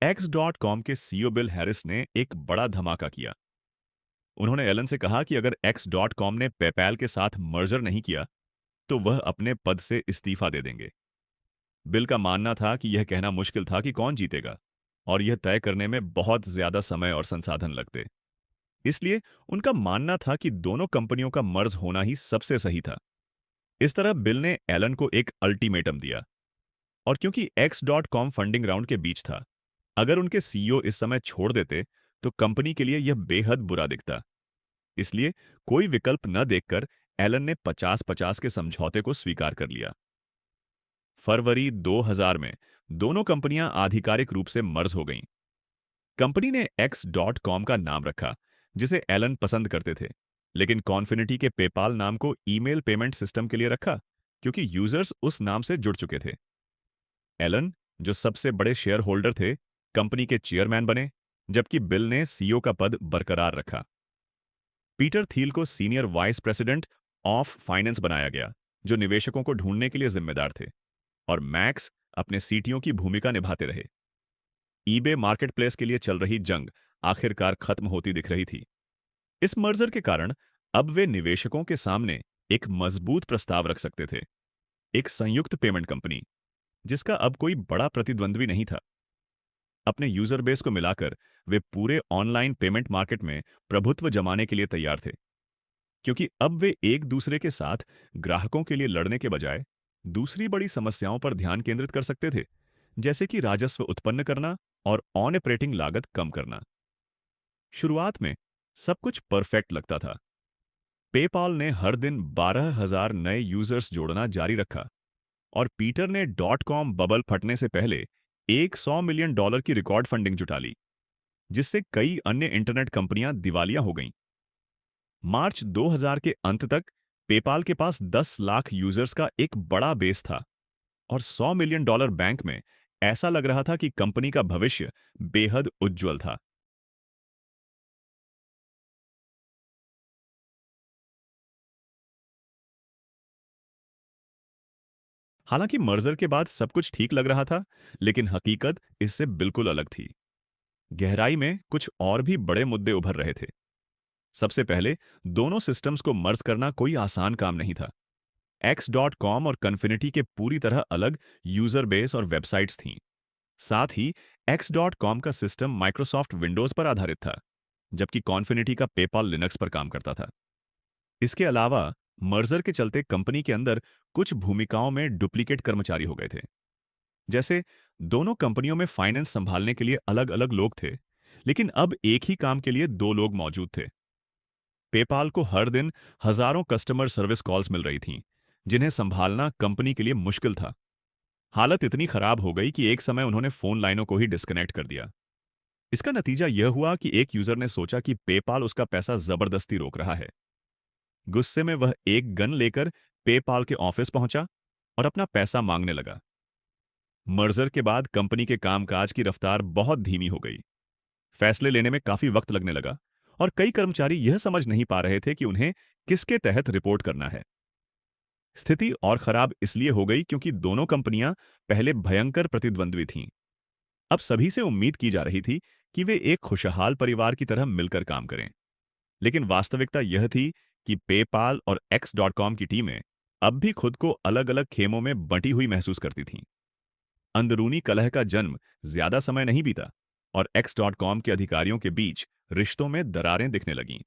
X.com के सीईओ बिल हैरिस ने एक बड़ा धमाका किया। उन्होंने एलन से कहा कि अगर X.com ने पेपैल के साथ मर्जर नहीं किया तो वह अपने पद से इस्तीफा दे देंगे। बिल का मानना था कि यह कहना मुश्किल था कि कौन जीतेगा, और यह तय करने में बहुत ज्यादा समय और संसाधन लगते। इसलिए उनका मानना था कि दोनों कंपनियों का मर्ज होना ही सबसे सही था। इस तरह बिल ने एलन को एक अल्टीमेटम दिया, और क्योंकि X.com फंडिंग राउंड के बीच था, अगर उनके सीईओ इस समय छोड़ देते तो कंपनी के लिए यह बेहद बुरा दिखता। इसलिए कोई विकल्प न देखकर एलन ने 50-50 के समझौते को स्वीकार कर लिया। फरवरी 2000 में दोनों कंपनियां आधिकारिक रूप से मर्ज हो गईं। कंपनी ने X.com का नाम रखा, जिसे एलन पसंद करते थे, लेकिन कॉन्फिनिटी के पेपाल नाम को ईमेल पेमेंट सिस्टम के लिए रखा, क्योंकि यूजर्स उस नाम से जुड़ चुके थे। एलन, जो सबसे बड़े शेयर होल्डर थे, कंपनी के चेयरमैन बने, जबकि बिल ने सीईओ का पद बरकरार रखा। पीटर थील को senior vice president of finance बनाया गया, जो निवेशकों को ढूंढने के लिए जिम्मेदार थे, और मैक्स अपने सीटीओ की भूमिका निभाते रहे। ईबे मार्केटप्लेस के लिए चल रही जंग आखिरकार खत्म होती दिख रही थी। इस मर्जर के कारण अब वे निवेशकों के सामने एक मजबूत प्रस्ताव रख सकते थे, एक संयुक्त पेमेंट कंपनी, जिसका अब कोई बड़ा प्रतिद्वंद्वी नहीं था। अपने यूजर बेस को मिलाकर वे पूरे ऑनलाइन पेमेंट मार्केट में प्रभुत्व जमाने के लिए तैयार थे, क्योंकि अब वे एक दूसरे के साथ ग्राहकों के लिए लड़ने के बजाय दूसरी बड़ी समस्याओं पर ध्यान केंद्रित कर सकते थे, जैसे कि राजस्व उत्पन्न करना और ऑन ऑपरेटिंग लागत कम करना। शुरुआत में सब कुछ परफेक्ट लगता था। पेपाल ने हर दिन 12,000 नए यूजर्स जोड़ना जारी रखा, और पीटर ने .com बबल फटने से पहले $100 मिलियन की रिकॉर्ड फंडिंग जुटा ली, जिससे कई अन्य इंटरनेट कंपनियां दिवालिया हो गईं। मार्च 2000 के अंत तक पेपाल के पास 10 लाख यूजर्स का एक बड़ा बेस था, और $100 मिलियन बैंक में ऐसा लग रहा था कि कंपनी का भविष्य बेहद उज्जवल था। हालांकि मर्जर के बाद सब कुछ ठीक लग रहा था, लेकिन हकीकत इससे बिल्कुल अलग थी। गहराई में कुछ और भी बड़े मुद्दे उभर रहे थे। सबसे पहले, दोनों सिस्टम्स को मर्ज करना कोई आसान काम नहीं था। X.com और कन्फिनिटी के पूरी तरह अलग यूजर बेस और वेबसाइट्स थीं। साथ ही X.com का सिस्टम माइक्रोसॉफ्ट विंडोज पर आधारित था, जबकि कॉन्फिनिटी का पेपाल लिनक्स पर काम करता था। इसके अलावा मर्जर के चलते कंपनी के अंदर कुछ भूमिकाओं में डुप्लीकेट कर्मचारी हो गए थे। जैसे दोनों कंपनियों में फाइनेंस संभालने के लिए अलग अलग लोग थे, लेकिन अब एक ही काम के लिए दो लोग मौजूद थे। पेपाल को हर दिन हजारों कस्टमर सर्विस कॉल्स मिल रही थीं, जिन्हें संभालना कंपनी के लिए मुश्किल था। हालत इतनी खराब हो गई कि एक समय उन्होंने फोन लाइनों को ही डिस्कनेक्ट कर दिया। इसका नतीजा यह हुआ कि एक यूजर ने सोचा कि पेपाल उसका पैसा जबरदस्ती रोक रहा है। गुस्से में वह एक गन लेकर पेपाल के ऑफिस पहुंचा और अपना पैसा मांगने लगा। मर्जर के बाद कंपनी के कामकाज की रफ्तार बहुत धीमी हो गई। फैसले लेने में काफी वक्त लगने लगा, और कई कर्मचारी यह समझ नहीं पा रहे थे कि उन्हें किसके तहत रिपोर्ट करना है। स्थिति और खराब इसलिए हो गई क्योंकि दोनों कंपनियां पहले भयंकर प्रतिद्वंद्वी थीं। अब सभी से उम्मीद की जा रही थी कि वे एक खुशहाल परिवार की तरह मिलकर काम करें। लेकिन वास्तविकता यह थी कि पेपाल और एक्स.कॉम की टीमें अब भी खुद को अलग अलग खेमों में बंटी हुई महसूस करती थीं। अंदरूनी कलह का जन्म ज्यादा समय नहीं बीता और एक्स.कॉम के अधिकारियों के बीच रिश्तों में दरारें दिखने लगीं।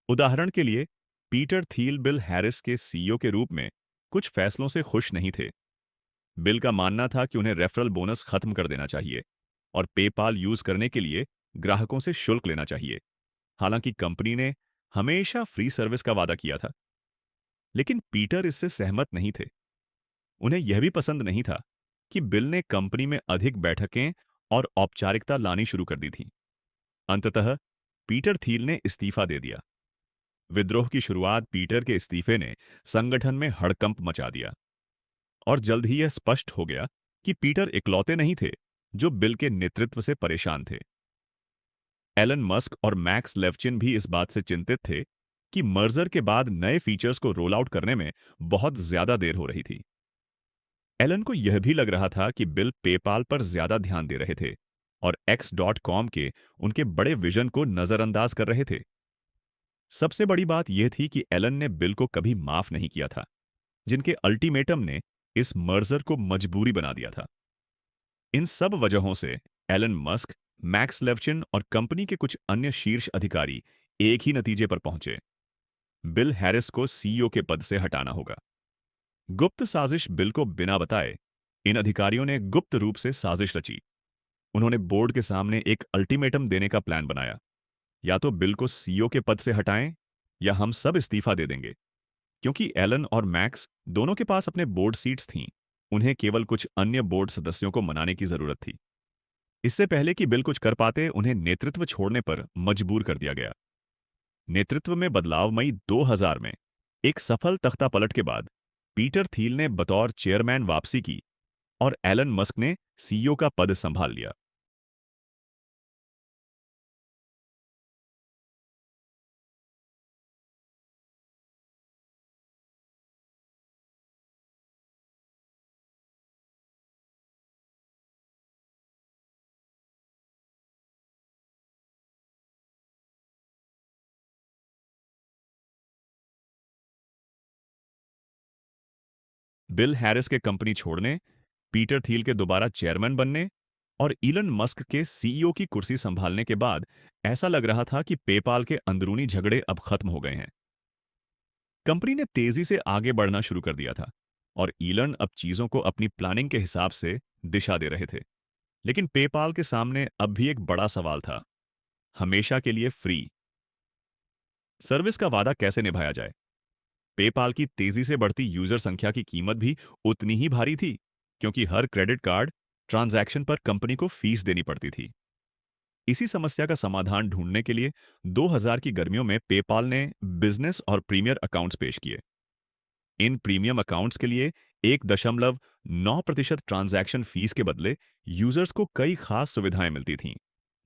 उदाहरण के लिए, पीटर थील बिल हैरिस के सीईओ के रूप में कुछ फैसलों से खुश नहीं थे। बिल का मानना था कि उन्हें रेफरल बोनस खत्म कर देना चाहिए और पेपाल यूज करने के लिए ग्राहकों से शुल्क लेना चाहिए। हालांकि कंपनी ने हमेशा फ्री सर्विस का वादा किया था। लेकिन पीटर इससे सहमत नहीं थे। उन्हें यह भी पसंद नहीं था कि बिल ने कंपनी में अधिक बैठकें और औपचारिकता लानी शुरू कर दी थी। अंततः पीटर थील ने इस्तीफा दे दिया। विद्रोह की शुरुआत पीटर के इस्तीफे ने संगठन में हड़कंप मचा दिया और जल्द ही यह स्पष्ट हो गया कि पीटर इकलौते नहीं थे जो बिल के नेतृत्व से परेशान थे। एलन मस्क और मैक्स लेवचिन भी इस बात से चिंतित थे कि मर्जर के बाद नए फीचर्स को रोल आउट करने में बहुत ज्यादा देर हो रही थी। एलन को यह भी लग रहा था कि बिल पेपाल पर ज्यादा ध्यान दे रहे थे और एक्स.कॉम के उनके बड़े विजन को नजरअंदाज कर रहे थे। सबसे बड़ी बात यह थी कि एलन ने बिल को कभी माफ नहीं किया था, जिनके अल्टीमेटम ने इस मर्जर को मजबूरी बना दिया था। इन सब वजहों से एलन मस्क, मैक्स लेवचिन और कंपनी के कुछ अन्य शीर्ष अधिकारी एक ही नतीजे पर पहुंचे। बिल हैरिस को सीईओ के पद से हटाना होगा। गुप्त साजिश बिल को बिना बताए इन अधिकारियों ने गुप्त रूप से साजिश रची। उन्होंने बोर्ड के सामने एक अल्टीमेटम देने का प्लान बनाया। या तो बिल को सीईओ के पद से हटाएं या हम सब इस्तीफा दे देंगे। क्योंकि एलन और मैक्स दोनों के पास अपने बोर्ड सीट्स थीं, उन्हें केवल कुछ अन्य बोर्ड सदस्यों को मनाने की जरूरत थी। इससे पहले कि बिल कुछ कर पाते, उन्हें नेतृत्व छोड़ने पर मजबूर कर दिया गया। नेतृत्व में बदलाव मई 2000 में एक सफल तख्तापलट के बाद पीटर थील ने बतौर चेयरमैन वापसी की और एलन मस्क ने सीईओ का पद संभाल लिया। बिल हैरिस के कंपनी छोड़ने, पीटर थील के दोबारा चेयरमैन बनने और इलन मस्क के सीईओ की कुर्सी संभालने के बाद ऐसा लग रहा था कि पेपाल के अंदरूनी झगड़े अब खत्म हो गए हैं। कंपनी ने तेजी से आगे बढ़ना शुरू कर दिया था और ईलन अब चीजों को अपनी प्लानिंग के हिसाब से दिशा दे रहे थे। लेकिन पेपाल के सामने अब भी एक बड़ा सवाल था, हमेशा के लिए फ्री सर्विस का वादा कैसे निभाया जाए। पेपाल की तेजी से बढ़ती यूजर संख्या की कीमत भी उतनी ही भारी थी, क्योंकि हर क्रेडिट कार्ड ट्रांजैक्शन पर कंपनी को फीस देनी पड़ती थी। इसी समस्या का समाधान ढूंढने के लिए 2000 की गर्मियों में पेपाल ने बिजनेस और प्रीमियर अकाउंट्स पेश किए। इन प्रीमियम अकाउंट्स के लिए 1.9% ट्रांजैक्शन फीस के बदले यूजर्स को कई खास सुविधाएं मिलती थीं,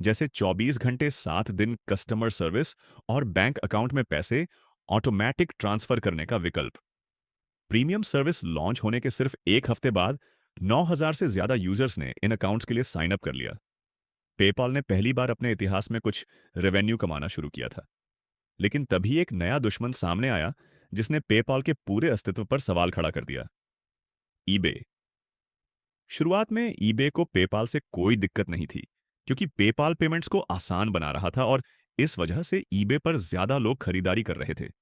जैसे 24 घंटे 7 दिन कस्टमर सर्विस और बैंक अकाउंट में पैसे ऑटोमेटिक ट्रांसफर करने का विकल्प। प्रीमियम सर्विस लॉन्च होने के सिर्फ एक हफ्ते बाद 9000 से ज्यादा यूजर्स ने इन अकाउंट्स के लिए साइन अप कर लिया। पेपाल ने पहली बार अपने इतिहास में कुछ रेवेन्यू कमाना शुरू किया था। लेकिन तभी एक नया दुश्मन सामने आया जिसने पेपाल के पूरे अस्तित्व पर सवाल खड़ा कर दिया, ईबे। शुरुआत में ईबे को पेपाल से कोई दिक्कत नहीं थी, क्योंकि पेपाल पेमेंट्स को आसान बना रहा था और इस वजह से ईबे पर ज्यादा लोग खरीदारी कर रहे थे।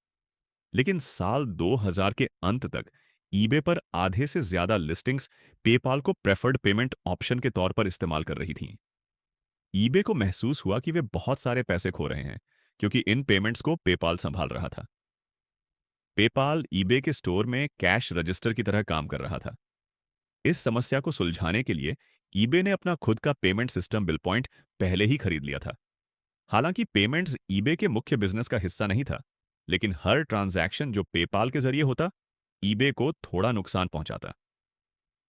लेकिन साल 2000 के अंत तक ईबे पर आधे से ज्यादा लिस्टिंग्स पेपाल को प्रेफर्ड पेमेंट ऑप्शन के तौर पर इस्तेमाल कर रही थीं। ईबे को महसूस हुआ कि वे बहुत सारे पैसे खो रहे हैं, क्योंकि इन पेमेंट्स को पेपाल संभाल रहा था। पेपाल ईबे के स्टोर में कैश रजिस्टर की तरह काम कर रहा था। इस समस्या को सुलझाने के लिए ईबे ने अपना खुद का पेमेंट सिस्टम बिल पॉइंट पहले ही खरीद लिया था। हालांकि पेमेंट्स ईबे के मुख्य बिजनेस का हिस्सा नहीं था, लेकिन हर ट्रांजैक्शन जो पेपाल के जरिए होता, ईबे को थोड़ा नुकसान पहुंचाता।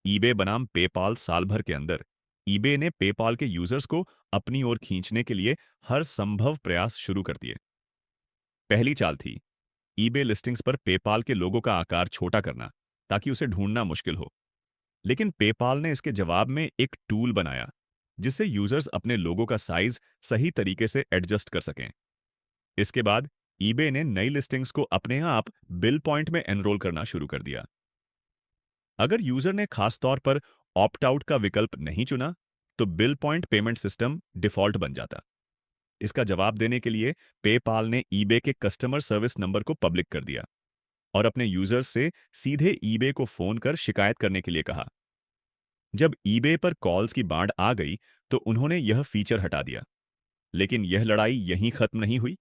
ईबे बनाम पेपाल साल भर के अंदर ईबे ने पेपाल के यूजर्स को अपनी ओर खींचने के लिए हर संभव प्रयास शुरू कर दिए। पहली चाल थी ईबे लिस्टिंग्स पर पेपाल के लोगो का आकार छोटा करना, ताकि उसे ढूंढना मुश्किल हो। लेकिन पेपाल ने इसके जवाब में एक टूल बनाया जिससे यूजर्स अपने लोगो का साइज सही तरीके से एडजस्ट कर सकें। इसके बाद ईबे ने नई लिस्टिंग्स को अपने आप बिल पॉइंट में एनरोल करना शुरू कर दिया। अगर यूजर ने खास तौर पर ऑप्ट आउट का विकल्प नहीं चुना, तो bill point payment system default बन जाता। इसका जवाब देने के लिए पेपाल ने ईबे के कस्टमर सर्विस नंबर को पब्लिक कर दिया और अपने यूजर्स से सीधे ईबे को फोन कर शिकायत करने के लिए कहा। जब ईबे पर कॉल्स की बाढ़ आ गई, तो उन्होंने यह फीचर हटा दिया। लेकिन यह लड़ाई यहीं खत्म नहीं हुई।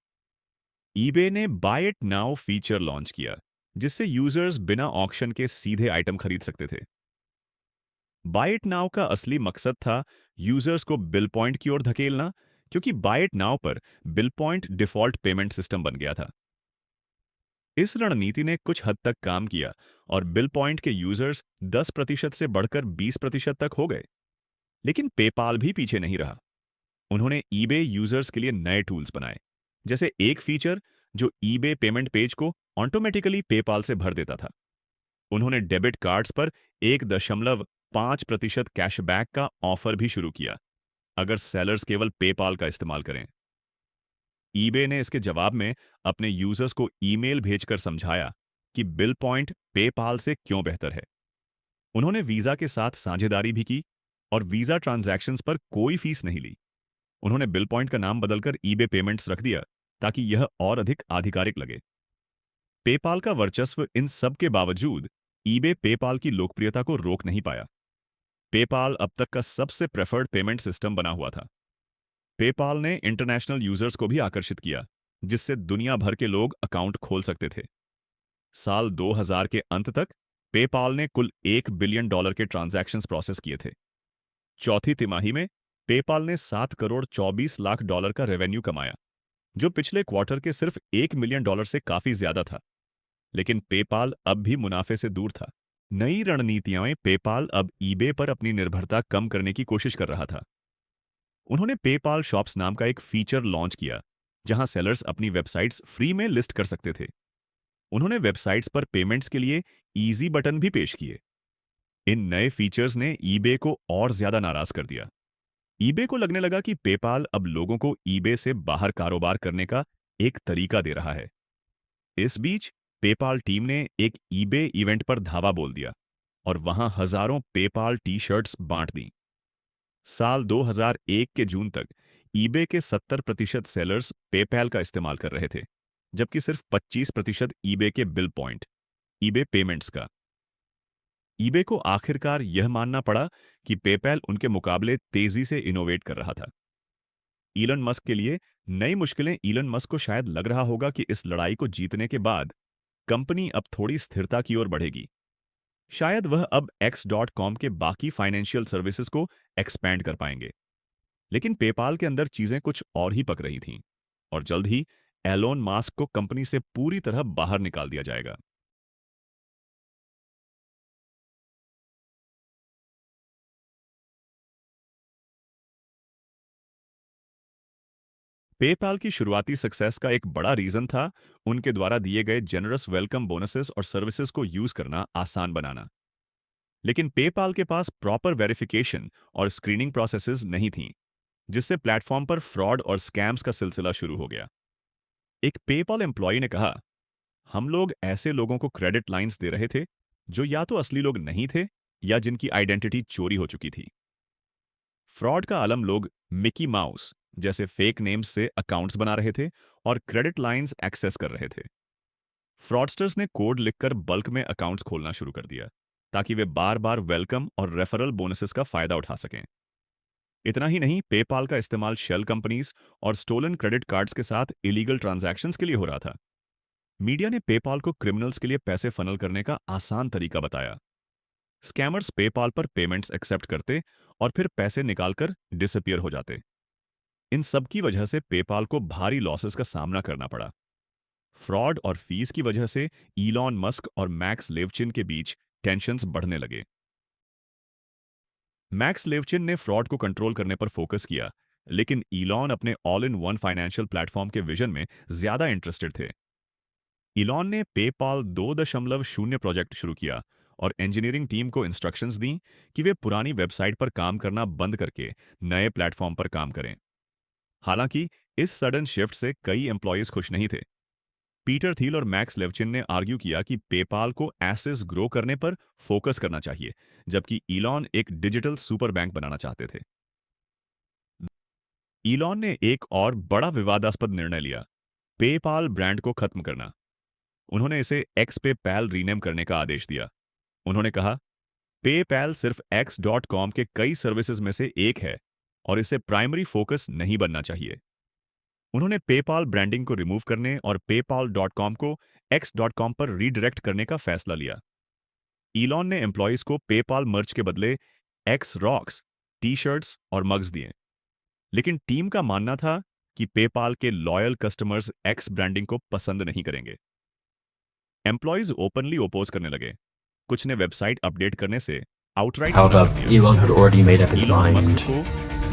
ईबे ने buy it now feature launch किया, जिससे यूजर्स बिना ऑक्शन के सीधे आइटम खरीद सकते थे। बाय इट नाउ का असली मकसद था यूजर्स को बिल पॉइंट की ओर धकेलना, क्योंकि बाय इट नाउ पर bill point default payment system बन गया था। इस रणनीति ने कुछ हद तक काम किया और बिल पॉइंट के यूजर्स 10% से बढ़कर 20% तक हो गए। लेकिन पेपाल भी पीछे नहीं रहा। उन्होंने ईबे यूजर्स के लिए नए टूल्स बनाए, जैसे एक फीचर जो ईबे पेमेंट पेज को ऑटोमेटिकली पेपाल से भर देता था। उन्होंने डेबिट कार्ड्स पर 1.5% कैशबैक का ऑफर भी शुरू किया, अगर सेलर्स केवल पेपाल का इस्तेमाल करें। ईबे ने इसके जवाब में अपने यूजर्स को ईमेल भेजकर समझाया कि बिल पॉइंट पेपाल से क्यों बेहतर है। उन्होंने वीजा के साथ साझेदारी भी की और वीजा ट्रांजैक्शंस पर कोई फीस नहीं ली। उन्होंने बिल पॉइंट का नाम बदलकर ईबे पेमेंट्स रख दिया, ताकि यह और अधिक आधिकारिक लगे। पेपाल का वर्चस्व इन सब के बावजूद ईबे पेपाल की लोकप्रियता को रोक नहीं पाया। पेपाल अब तक का सबसे प्रेफर्ड पेमेंट सिस्टम बना हुआ था। पेपाल ने इंटरनेशनल यूजर्स को भी आकर्षित किया, जिससे दुनिया भर के लोग अकाउंट खोल सकते थे। साल 2000 के अंत तक पेपाल ने कुल $1 बिलियन के ट्रांजैक्शंस प्रोसेस किए थे। चौथी तिमाही में पेपाल ने $7 करोड़ 24 लाख का रेवेन्यू कमाया, जो पिछले क्वार्टर के सिर्फ $1 मिलियन से काफी ज्यादा था। लेकिन पेपाल अब भी मुनाफे से दूर था। नई रणनीतियों में पेपाल अब ईबे पर अपनी निर्भरता कम करने की कोशिश कर रहा था। उन्होंने पेपाल शॉप्स नाम का एक फीचर लॉन्च किया, जहां सेलर्स अपनी वेबसाइट्स फ्री में लिस्ट कर सकते थे। उन्होंने वेबसाइट्स पर पेमेंट्स के लिए इजी बटन भी पेश किए। इन नए फीचर्स ने ईबे को और ज्यादा नाराज कर दिया। ईबे को लगने लगा कि पेपाल अब लोगों को ईबे से बाहर कारोबार करने का एक तरीका दे रहा है। इस बीच पेपाल टीम ने एक ईबे इवेंट पर धावा बोल दिया और वहां हजारों पेपाल टी शर्ट्स बांट दी। साल 2001 के जून तक ईबे के 70% सेलर्स पेपैल का इस्तेमाल कर रहे थे, जबकि सिर्फ 25% ईबे के बिल पॉइंट, ईबे पेमेंट्स का। ईबे को आखिरकार यह मानना पड़ा कि पेपैल उनके मुकाबले तेजी से इनोवेट कर रहा था। ईलन मस्क के लिए नई मुश्किलें। ईलन मस्क को शायद लग रहा होगा कि इस लड़ाई को जीतने के बाद कंपनी अब थोड़ी स्थिरता की ओर बढ़ेगी। शायद वह अब X.com के बाकी फाइनेंशियल सर्विसेज को एक्सपैंड कर पाएंगे। लेकिन पेपाल के अंदर चीजें कुछ और ही पक रही थीं और जल्द ही एलोन मास्क को कंपनी से पूरी तरह बाहर निकाल दिया जाएगा। पेपाल की शुरुआती सक्सेस का एक बड़ा रीजन था उनके द्वारा दिए गए जेनरस वेलकम बोनसेस और सर्विसेज को यूज करना आसान बनाना। लेकिन पेपाल के पास प्रॉपर वेरिफिकेशन और स्क्रीनिंग प्रोसेसेस नहीं थीं, जिससे प्लेटफॉर्म पर फ्रॉड और स्कैम्स का सिलसिला शुरू हो गया। एक पेपाल एम्प्लॉय ने कहा, हम लोग ऐसे लोगों को क्रेडिट लाइंस दे रहे थे जो या तो असली लोग नहीं थे या जिनकी आइडेंटिटी चोरी हो चुकी थी। फ्रॉड का आलम लोग मिकी माउस जैसे फेक नेम्स से अकाउंट्स बना रहे थे और क्रेडिट लाइंस एक्सेस कर रहे थे। फ्रॉडस्टर्स ने कोड लिखकर बल्क में अकाउंट्स खोलना शुरू कर दिया, ताकि वे बार बार वेलकम और रेफरल बोनसेस का फायदा उठा सकें। इतना ही नहीं, पेपाल का इस्तेमाल शेल कंपनीज और स्टोलन क्रेडिट कार्ड्स के साथ इलीगल ट्रांजैक्शंस के लिए हो रहा था। मीडिया ने पेपाल को क्रिमिनल्स के लिए पैसे फनल करने का आसान तरीका बताया। स्कैमर्स पेपाल पर पेमेंट्स एक्सेप्ट करते और फिर पैसे निकालकर डिसअपीयर हो जाते। इन सब की वजह से पेपाल को भारी लॉसेस का सामना करना पड़ा। फ्रॉड और फीस की वजह से ईलॉन मस्क और मैक्स लेवचिन के बीच टेंशन्स बढ़ने लगे। मैक्स लेवचिन ने फ्रॉड को कंट्रोल करने पर फोकस किया, लेकिन ईलॉन अपने all in one financial platform के विजन में ज्यादा इंटरेस्टेड थे। ईलॉन ने पेपाल 2.0 प्रोजेक्ट शुरू किया और इंजीनियरिंग टीम को इंस्ट्रक्शंस दी कि वे पुरानी वेबसाइट पर काम करना बंद करके नए प्लेटफॉर्म पर काम करें। हालांकि इस सडन शिफ्ट से कई एम्प्लॉयज खुश नहीं थे। पीटर थील और मैक्स लेवचिन ने आर्ग्यू किया कि पेपाल को एसेस ग्रो करने पर फोकस करना चाहिए, जबकि इलॉन एक डिजिटल सुपर बैंक बनाना चाहते थे। इलॉन ने एक और बड़ा विवादास्पद निर्णय लिया, पेपाल ब्रांड को खत्म करना। उन्होंने इसे एक्स पे पैल रीनेम करने का आदेश दिया। उन्होंने कहा, पेपैल सिर्फ x.com के कई सर्विसेज में से एक है और इसे प्राइमरी फोकस नहीं बनना चाहिए। उन्होंने पेपाल ब्रांडिंग को रिमूव करने और paypal.com को x.com पर रीडायरेक्ट करने का फैसला लिया। इलॉन ने एम्प्लॉयज को पेपाल मर्च के बदले एक्स रॉक्स, टी-शर्ट्स और मग्स दिए, लेकिन टीम का मानना था कि पेपाल के लॉयल कस्टमर्स एक्स ब्रांडिंग को पसंद नहीं करेंगे। एम्प्लॉयज ओपनली ओपोज करने लगे। कुछ ने वेबसाइट अपडेट करने से outright However, Elon had already made up his mind.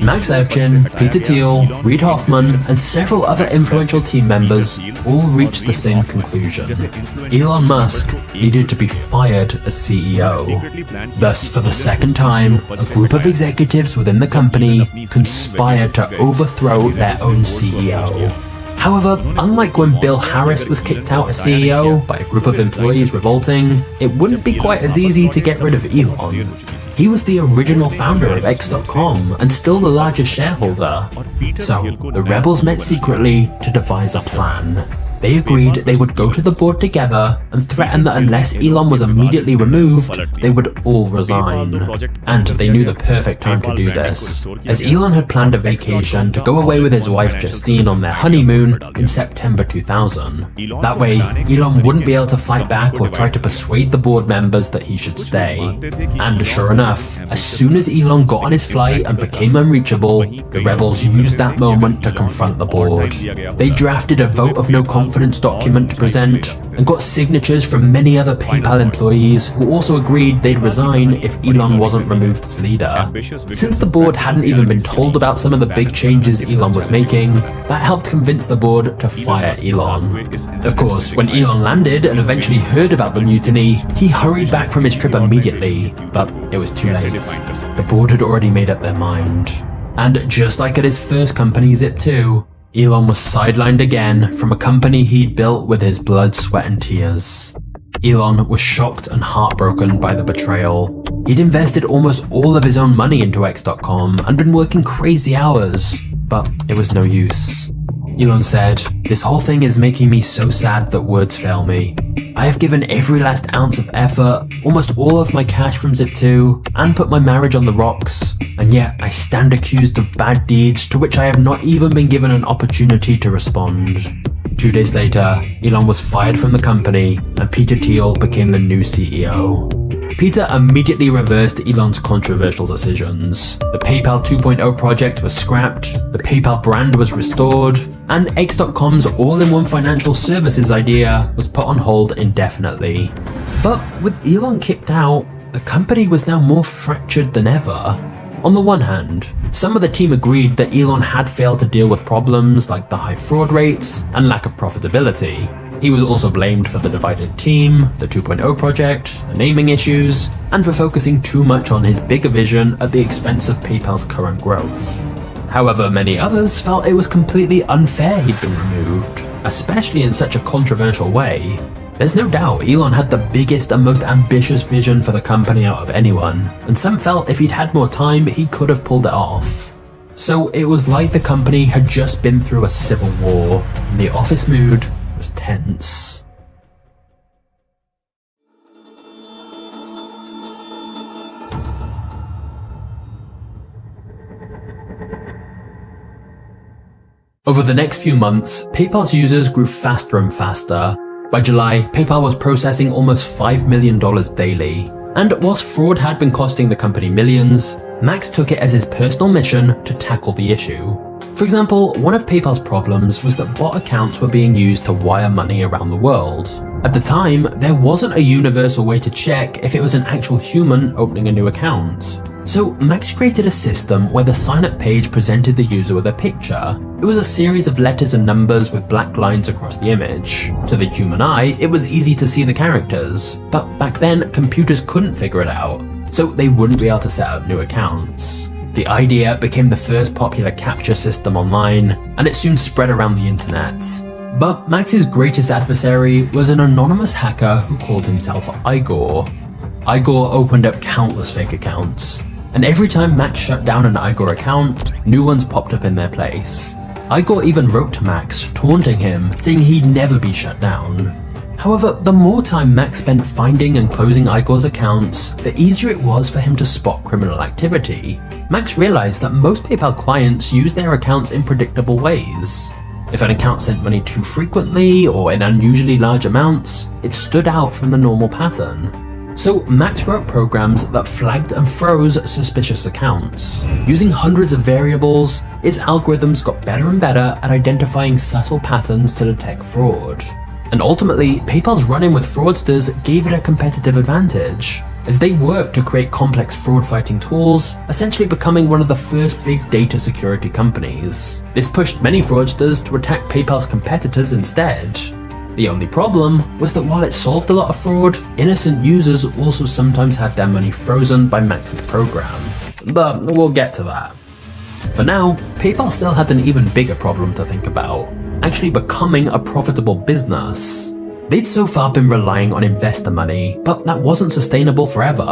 Max Levchin, Peter Thiel, Reid Hoffman, and several other influential team members all reached the same conclusion. Elon Musk needed to be fired as CEO. Thus, for the second time, a group of executives within the company conspired to overthrow their own CEO. However, unlike when Bill Harris was kicked out as CEO by a group of employees revolting, it wouldn't be quite as easy to get rid of Elon. He was the original founder of X.com and still the largest shareholder. So, the rebels met secretly to devise a plan. They agreed they would go to the board together and threaten that unless Elon was immediately removed, they would all resign. And they knew the perfect time to do this, as Elon had planned a vacation to go away with his wife Justine on their honeymoon in September 2000. That way, Elon wouldn't be able to fight back or try to persuade the board members that he should stay. And sure enough, as soon as Elon got on his flight and became unreachable, the rebels used that moment to confront the board. They drafted a vote of no confidence document to present and got signatures from many other PayPal employees who also agreed they'd resign if Elon wasn't removed as leader. Since the board hadn't even been told about some of the big changes Elon was making, that helped convince the board to fire Elon. Of course, when Elon landed and eventually heard about the mutiny, he hurried back from his trip immediately, but it was too late. The board had already made up their mind. And just like at his first company, Zip2, Elon was sidelined again from a company he'd built with his blood, sweat and tears. Elon was shocked and heartbroken by the betrayal. He'd invested almost all of his own money into X.com and been working crazy hours, but it was no use. Elon said, "This whole thing is making me so sad that words fail me. I have given every last ounce of effort, almost all of my cash from Zip2, and put my marriage on the rocks, and yet I stand accused of bad deeds to which I have not even been given an opportunity to respond." 2 days later, Elon was fired from the company, and Peter Thiel became the new CEO. Peter immediately reversed Elon's controversial decisions. The PayPal 2.0 project was scrapped, the PayPal brand was restored, and X.com's all-in-one financial services idea was put on hold indefinitely. But with Elon kicked out, the company was now more fractured than ever. On the one hand, some of the team agreed that Elon had failed to deal with problems like the high fraud rates and lack of profitability. He was also blamed for the divided team, the 2.0 project, the naming issues, and for focusing too much on his bigger vision at the expense of PayPal's current growth. However, many others felt it was completely unfair he'd been removed, especially in such a controversial way. There's no doubt Elon had the biggest and most ambitious vision for the company out of anyone, and some felt if he'd had more time, he could have pulled it off. So it was like the company had just been through a civil war, and the office mood was tense. Over the next few months, PayPal's users grew faster and faster. By July, PayPal was processing almost $5 million daily. And whilst fraud had been costing the company millions, Max took it as his personal mission to tackle the issue. For example, one of PayPal's problems was that bot accounts were being used to wire money around the world. At the time, there wasn't a universal way to check if it was an actual human opening a new account. So Max created a system where the sign-up page presented the user with a picture. It It was a series of letters and numbers with black lines across the image. To the human eye, it was easy to see the characters, but back then, computers couldn't figure it out, so they wouldn't be able to set up new accounts. The idea became the first popular captcha system online, and it soon spread around the internet. But Max's greatest adversary was an anonymous hacker who called himself Igor. Igor opened up countless fake accounts, and every time Max shut down an Igor account, new ones popped up in their place. Igor even wrote to Max, taunting him, saying he'd never be shut down. However, the more time Max spent finding and closing Igor's accounts, the easier it was for him to spot criminal activity. Max realized that most PayPal clients use their accounts in predictable ways. If an account sent money too frequently or in unusually large amounts, it stood out from the normal pattern. So Max wrote programs that flagged and froze suspicious accounts. Using hundreds of variables, its algorithms got better and better at identifying subtle patterns to detect fraud. And ultimately, PayPal's run-in with fraudsters gave it a competitive advantage, as they worked to create complex fraud-fighting tools, essentially becoming one of the first big data security companies. This pushed many fraudsters to attack PayPal's competitors instead. The only problem was that while it solved a lot of fraud, innocent users also sometimes had their money frozen by Max's program. But we'll get to that. For now, PayPal still had an even bigger problem to think about, actually becoming a profitable business. They'd so far been relying on investor money, but that wasn't sustainable forever.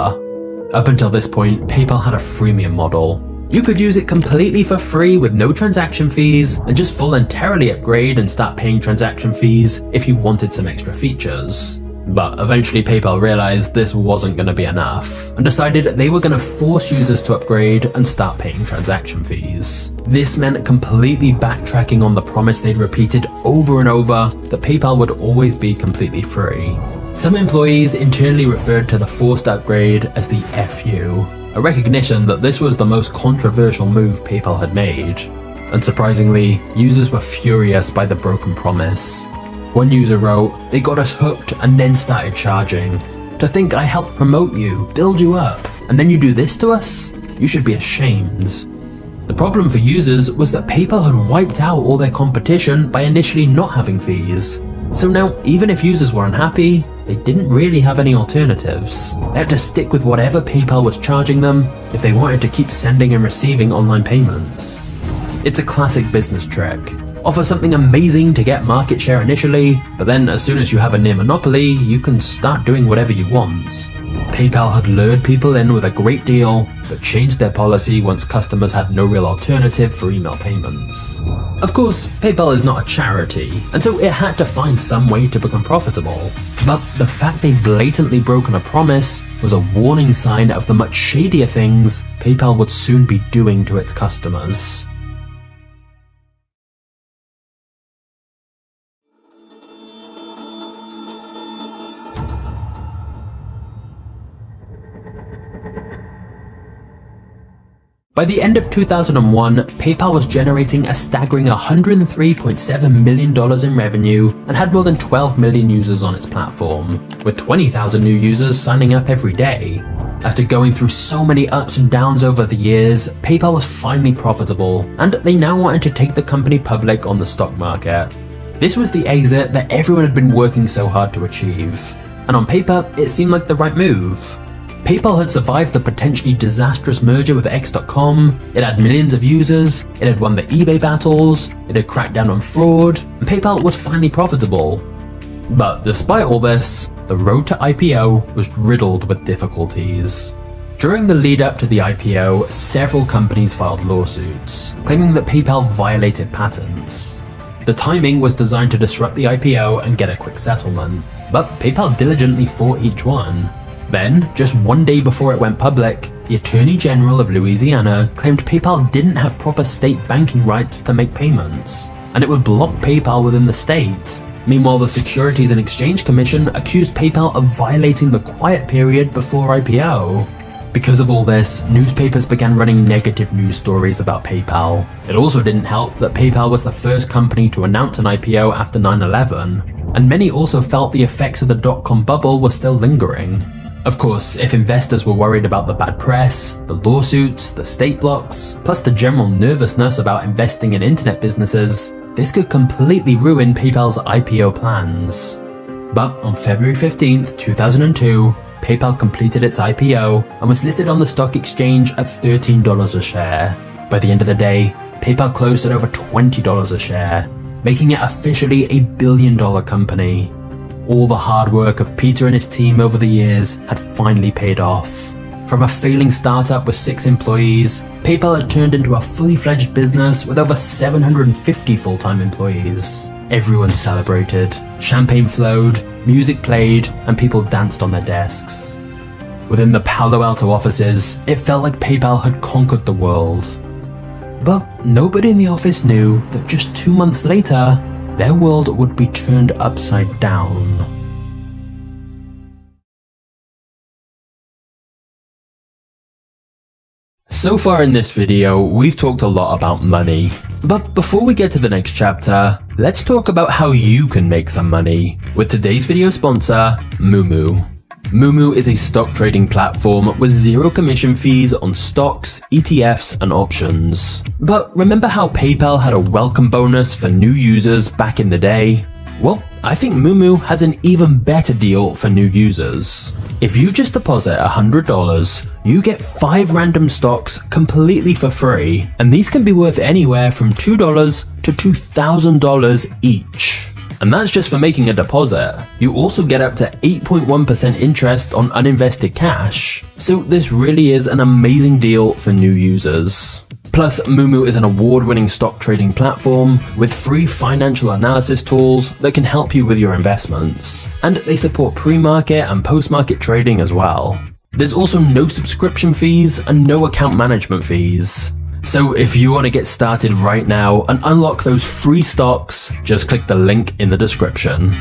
Up until this point, PayPal had a freemium model. You could use it completely for free with no transaction fees and just voluntarily upgrade and start paying transaction fees if you wanted some extra features. But eventually PayPal realized this wasn't going to be enough and decided they were going to force users to upgrade and start paying transaction fees. This meant completely backtracking on the promise they'd repeated over and over that PayPal would always be completely free. Some employees internally referred to the forced upgrade as the FU, a recognition that this was the most controversial move PayPal had made. Unsurprisingly, users were furious by the broken promise. One user wrote, "They got us hooked and then started charging. To think I helped promote you, build you up, and then you do this to us? You should be ashamed." The problem for users was that PayPal had wiped out all their competition by initially not having fees. So now, even if users were unhappy, they didn't really have any alternatives. They had to stick with whatever PayPal was charging them if they wanted to keep sending and receiving online payments. It's a classic business trick. Offer something amazing to get market share initially, but then as soon as you have a near monopoly, you can start doing whatever you want. PayPal had lured people in with a great deal, but changed their policy once customers had no real alternative for email payments. Of course, PayPal is not a charity, and so it had to find some way to become profitable. But the fact they'd blatantly broken a promise was a warning sign of the much shadier things PayPal would soon be doing to its customers. By the end of 2001, PayPal was generating a staggering $103.7 million in revenue and had more than 12 million users on its platform, with 20,000 new users signing up every day. After going through so many ups and downs over the years, PayPal was finally profitable, and they now wanted to take the company public on the stock market. This was the exit that everyone had been working so hard to achieve, and on paper, it seemed like the right move. PayPal had survived the potentially disastrous merger with X.com, it had millions of users, it had won the eBay battles, it had cracked down on fraud, and PayPal was finally profitable. But despite all this, the road to IPO was riddled with difficulties. During the lead up to the IPO, several companies filed lawsuits, claiming that PayPal violated patents. The timing was designed to disrupt the IPO and get a quick settlement, but PayPal diligently fought each one. Then, just one day before it went public, the Attorney General of Louisiana claimed PayPal didn't have proper state banking rights to make payments, and it would block PayPal within the state. Meanwhile, the Securities and Exchange Commission accused PayPal of violating the quiet period before IPO. Because of all this, newspapers began running negative news stories about PayPal. It also didn't help that PayPal was the first company to announce an IPO after 9/11, and many also felt the effects of the dot-com bubble were still lingering. Of course, if investors were worried about the bad press, the lawsuits, the state blocks, plus the general nervousness about investing in internet businesses, this could completely ruin PayPal's IPO plans. But on February 15th, 2002, PayPal completed its IPO and was listed on the stock exchange at $13 a share. By the end of the day, PayPal closed at over $20 a share, making it officially a billion-dollar company. All the hard work of Peter and his team over the years had finally paid off. From a failing startup with 6 employees, PayPal had turned into a fully fledged business with over 750 full-time employees. Everyone celebrated, champagne flowed, music played, and people danced on their desks. Within the Palo Alto offices, it felt like PayPal had conquered the world. But nobody in the office knew that just 2 months later, their world would be turned upside down. So far in this video, we've talked a lot about money. But before we get to the next chapter, let's talk about how you can make some money with today's video sponsor, Moomoo. Moomoo is a stock trading platform with 0 commission fees on stocks, ETFs, and options. But remember how PayPal had a welcome bonus for new users back in the day? Well, I think Moomoo has an even better deal for new users. If you just deposit $100, you get 5 random stocks completely for free, and these can be worth anywhere from $2 to $2,000 each. And that's just for making a deposit. You also get up to 8.1% interest on uninvested cash, so this really is an amazing deal for new users. Plus, Moomoo is an award-winning stock trading platform with free financial analysis tools that can help you with your investments. And they support pre-market and post-market trading as well. There's also no subscription fees and no account management fees. So if you want to get started right now and unlock those free stocks, just click the link in the description.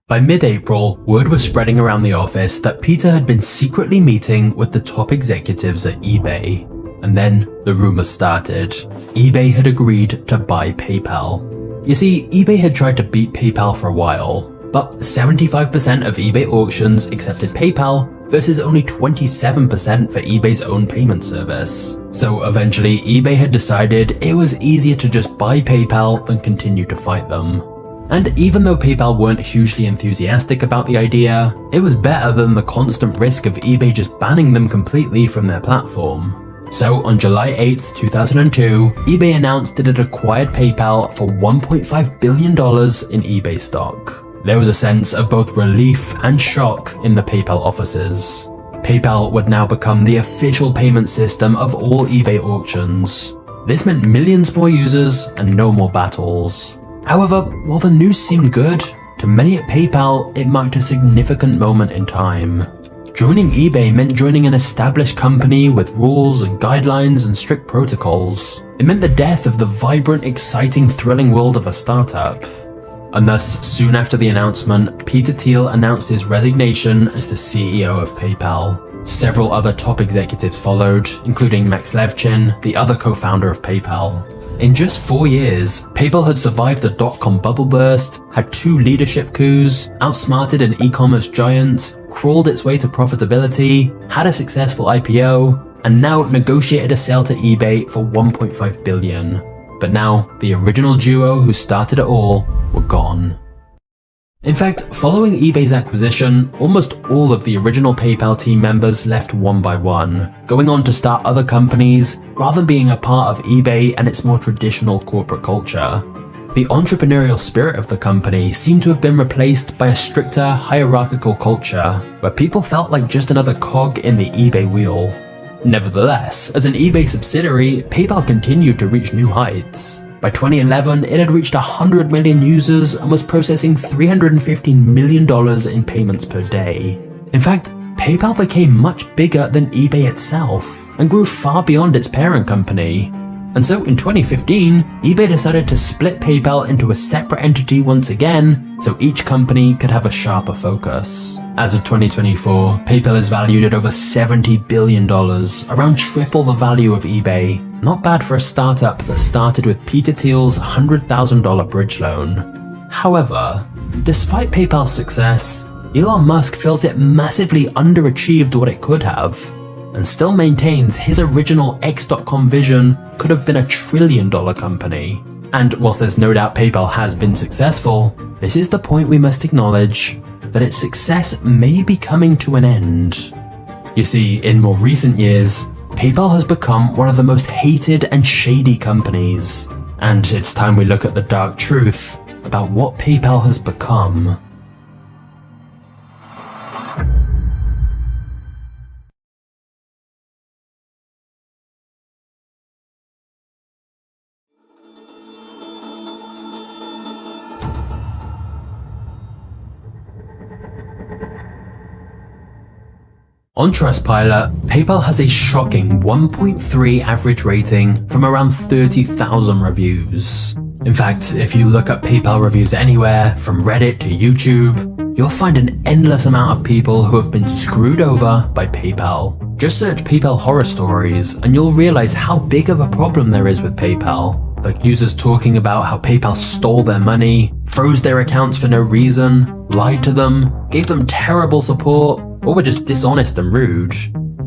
By mid-April, word was spreading around the office that Peter had been secretly meeting with the top executives at eBay. And then the rumors started. eBay had agreed to buy PayPal. You see, eBay had tried to beat PayPal for a while, but 75% of eBay auctions accepted PayPal versus only 27% for eBay's own payment service. So eventually, eBay had decided it was easier to just buy PayPal than continue to fight them. And even though PayPal weren't hugely enthusiastic about the idea, it was better than the constant risk of eBay just banning them completely from their platform. So on July 8th, 2002, eBay announced it had acquired PayPal for $1.5 billion in eBay stock. There was a sense of both relief and shock in the PayPal offices. PayPal would now become the official payment system of all eBay auctions. This meant millions more users and no more battles. However, while the news seemed good, to many at PayPal, it marked a significant moment in time. Joining eBay meant joining an established company with rules and guidelines and strict protocols. It meant the death of the vibrant, exciting, thrilling world of a startup. And thus, soon after the announcement, Peter Thiel announced his resignation as the CEO of PayPal. Several other top executives followed, including Max Levchin, the other co-founder of PayPal. In just 4 years, PayPal had survived the dot-com bubble burst, had 2 leadership coups, outsmarted an e-commerce giant, crawled its way to profitability, had a successful IPO, and now negotiated a sale to eBay for $1.5 billion. But now, the original duo who started it all were gone. In fact, following eBay's acquisition, almost all of the original PayPal team members left one by one, going on to start other companies rather than being a part of eBay and its more traditional corporate culture. The entrepreneurial spirit of the company seemed to have been replaced by a stricter, hierarchical culture, where people felt like just another cog in the eBay wheel. Nevertheless, as an eBay subsidiary, PayPal continued to reach new heights. By 2011, it had reached 100 million users and was processing $315 million in payments per day. In fact, PayPal became much bigger than eBay itself and grew far beyond its parent company. And so in 2015, eBay decided to split PayPal into a separate entity once again, so each company could have a sharper focus. As of 2024, PayPal is valued at over $70 billion, around triple the value of eBay. Not bad for a startup that started with Peter Thiel's $100,000 bridge loan. However, despite PayPal's success, Elon Musk feels it massively underachieved what it could have, and still maintains his original X.com vision could have been a $1 trillion company. And whilst there's no doubt PayPal has been successful, this is the point we must acknowledge, that its success may be coming to an end. You see, in more recent years, PayPal has become one of the most hated and shady companies, and it's time we look at the dark truth about what PayPal has become. On Trustpilot, PayPal has a shocking 1.3 average rating from around 30,000 reviews. In fact, if you look up PayPal reviews anywhere, from Reddit to YouTube, you'll find an endless amount of people who have been screwed over by PayPal. Just search PayPal horror stories and you'll realize how big of a problem there is with PayPal. Like users talking about how PayPal stole their money, froze their accounts for no reason, lied to them, gave them terrible support, or were just dishonest and rude.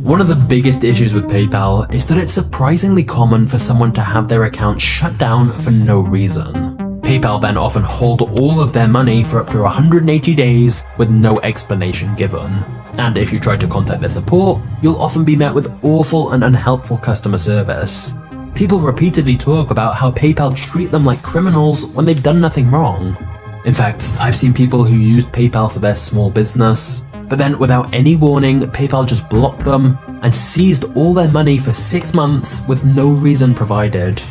One of the biggest issues with PayPal is that it's surprisingly common for someone to have their account shut down for no reason. PayPal then often hold all of their money for up to 180 days with no explanation given. And if you try to contact their support, you'll often be met with awful and unhelpful customer service. People repeatedly talk about how PayPal treat them like criminals when they've done nothing wrong. In fact, I've seen people who used PayPal for their small business, but then without any warning, PayPal just blocked them and seized all their money for 6 months with no reason provided.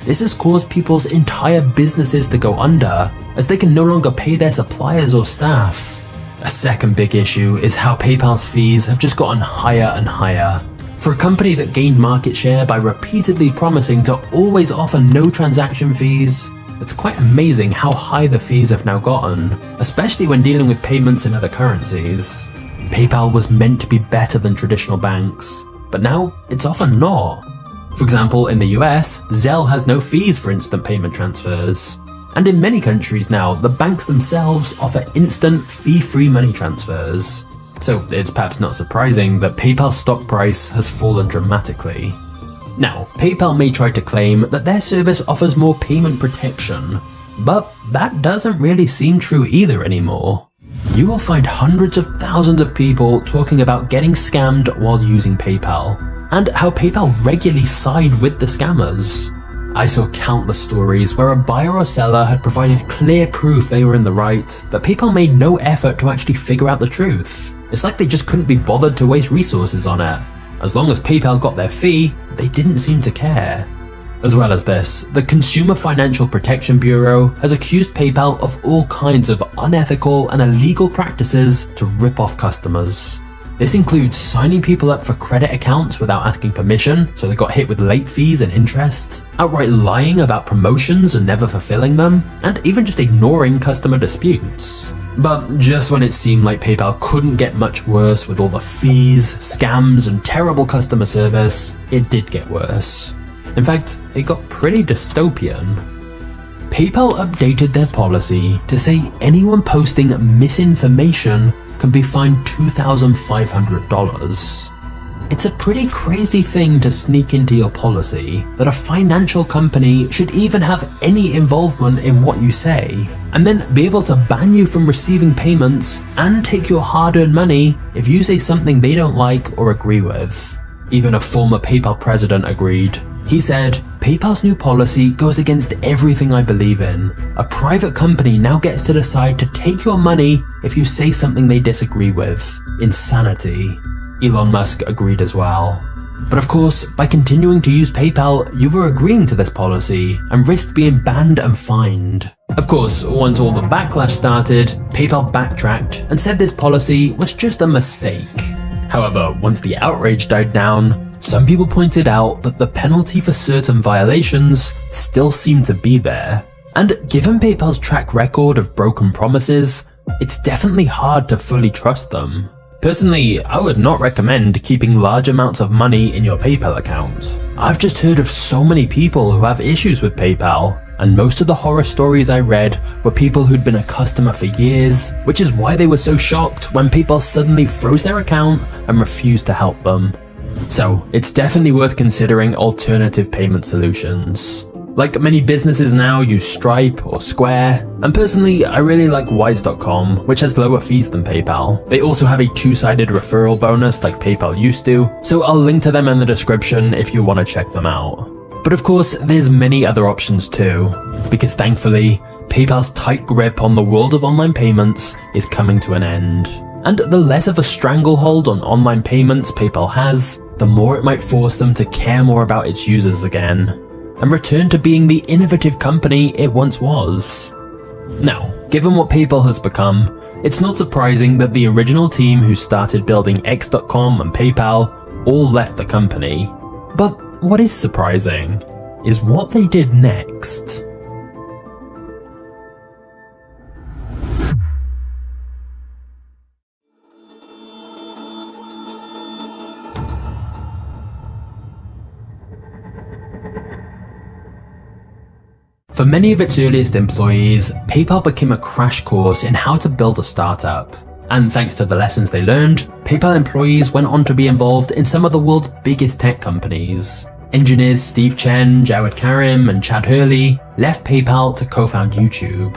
This has caused people's entire businesses to go under, as they can no longer pay their suppliers or staff. A second big issue is how PayPal's fees have just gotten higher and higher. For a company that gained market share by repeatedly promising to always offer no transaction fees, it's quite amazing how high the fees have now gotten, especially when dealing with payments in other currencies. PayPal was meant to be better than traditional banks, but now it's often not. For example, in the US, Zelle has no fees for instant payment transfers. And in many countries now, the banks themselves offer instant, fee-free money transfers. So it's perhaps not surprising that PayPal's stock price has fallen dramatically. Now, PayPal may try to claim that their service offers more payment protection, but that doesn't really seem true either anymore. You will find hundreds of thousands of people talking about getting scammed while using PayPal, and how PayPal regularly side with the scammers. I saw countless stories where a buyer or seller had provided clear proof they were in the right, but PayPal made no effort to actually figure out the truth. It's like they just couldn't be bothered to waste resources on it. As long as PayPal got their fee, they didn't seem to care. As well as this, the Consumer Financial Protection Bureau has accused PayPal of all kinds of unethical and illegal practices to rip off customers. This includes signing people up for credit accounts without asking permission, so they got hit with late fees and interest, outright lying about promotions and never fulfilling them, and even just ignoring customer disputes. But just when it seemed like PayPal couldn't get much worse with all the fees, scams, and terrible customer service, it did get worse. In fact, it got pretty dystopian. PayPal updated their policy to say anyone posting misinformation can be fined $2,500. It's a pretty crazy thing to sneak into your policy, that a financial company should even have any involvement in what you say, and then be able to ban you from receiving payments and take your hard-earned money if you say something they don't like or agree with. Even a former PayPal president agreed. He said, "PayPal's new policy goes against everything I believe in. A private company now gets to decide to take your money if you say something they disagree with. Insanity." Elon Musk agreed as well. But of course, by continuing to use PayPal, you were agreeing to this policy and risked being banned and fined. Of course, once all the backlash started, PayPal backtracked and said this policy was just a mistake. However, once the outrage died down, some people pointed out that the penalty for certain violations still seemed to be there. And given PayPal's track record of broken promises, it's definitely hard to fully trust them. Personally, I would not recommend keeping large amounts of money in your PayPal account. I've just heard of so many people who have issues with PayPal, and most of the horror stories I read were people who'd been a customer for years, which is why they were so shocked when PayPal suddenly froze their account and refused to help them. So, it's definitely worth considering alternative payment solutions. Like many businesses now use Stripe or Square, and personally I really like Wise.com, which has lower fees than PayPal. They also have a two-sided referral bonus like PayPal used to, so I'll link to them in the description if you want to check them out. But of course, there's many other options too, because thankfully, PayPal's tight grip on the world of online payments is coming to an end. And the less of a stranglehold on online payments PayPal has, the more it might force them to care more about its users again, and return to being the innovative company it once was. Now, given what PayPal has become, it's not surprising that the original team who started building X.com and PayPal all left the company. But what is surprising is what they did next. For many of its earliest employees, PayPal became a crash course in how to build a startup. And thanks to the lessons they learned, PayPal employees went on to be involved in some of the world's biggest tech companies. Engineers Steve Chen, Jawed Karim, and Chad Hurley left PayPal to co-found YouTube.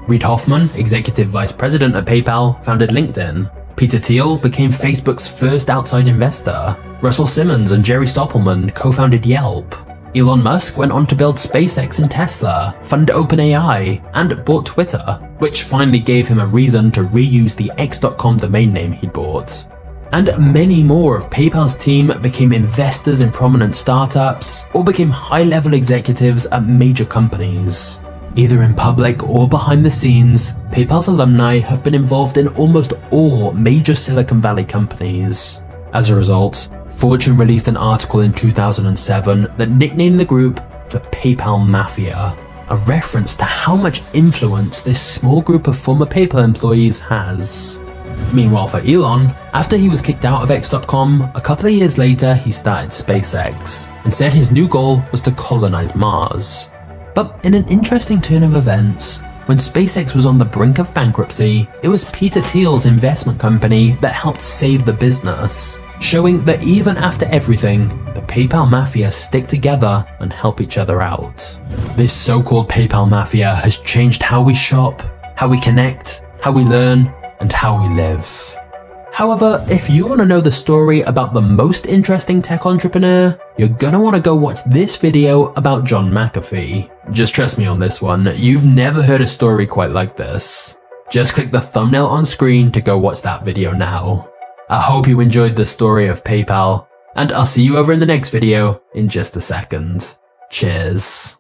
Reid Hoffman, executive vice president at PayPal, founded LinkedIn. Peter Thiel became Facebook's first outside investor. Russell Simmons and Jerry Stoppelman co-founded Yelp. Elon Musk went on to build SpaceX and Tesla, fund OpenAI, and bought Twitter, which finally gave him a reason to reuse the X.com domain name he bought. And many more of PayPal's team became investors in prominent startups, or became high-level executives at major companies. Either in public or behind the scenes, PayPal's alumni have been involved in almost all major Silicon Valley companies. As a result, Fortune released an article in 2007 that nicknamed the group the PayPal Mafia, a reference to how much influence this small group of former PayPal employees has. Meanwhile for Elon, after he was kicked out of X.com, a couple of years later he started SpaceX, and said his new goal was to colonize Mars. But in an interesting turn of events, when SpaceX was on the brink of bankruptcy, it was Peter Thiel's investment company that helped save the business, showing that even after everything, the PayPal Mafia stick together and help each other out. This so-called PayPal Mafia has changed how we shop, how we connect, how we learn, and how we live. However, if you want to know the story about the most interesting tech entrepreneur, you're gonna want to go watch this video about John McAfee. Just trust me on this one, you've never heard a story quite like this. Just click the thumbnail on screen to go watch that video now. I hope you enjoyed the story of PayPal, and I'll see you over in the next video in just a second. Cheers.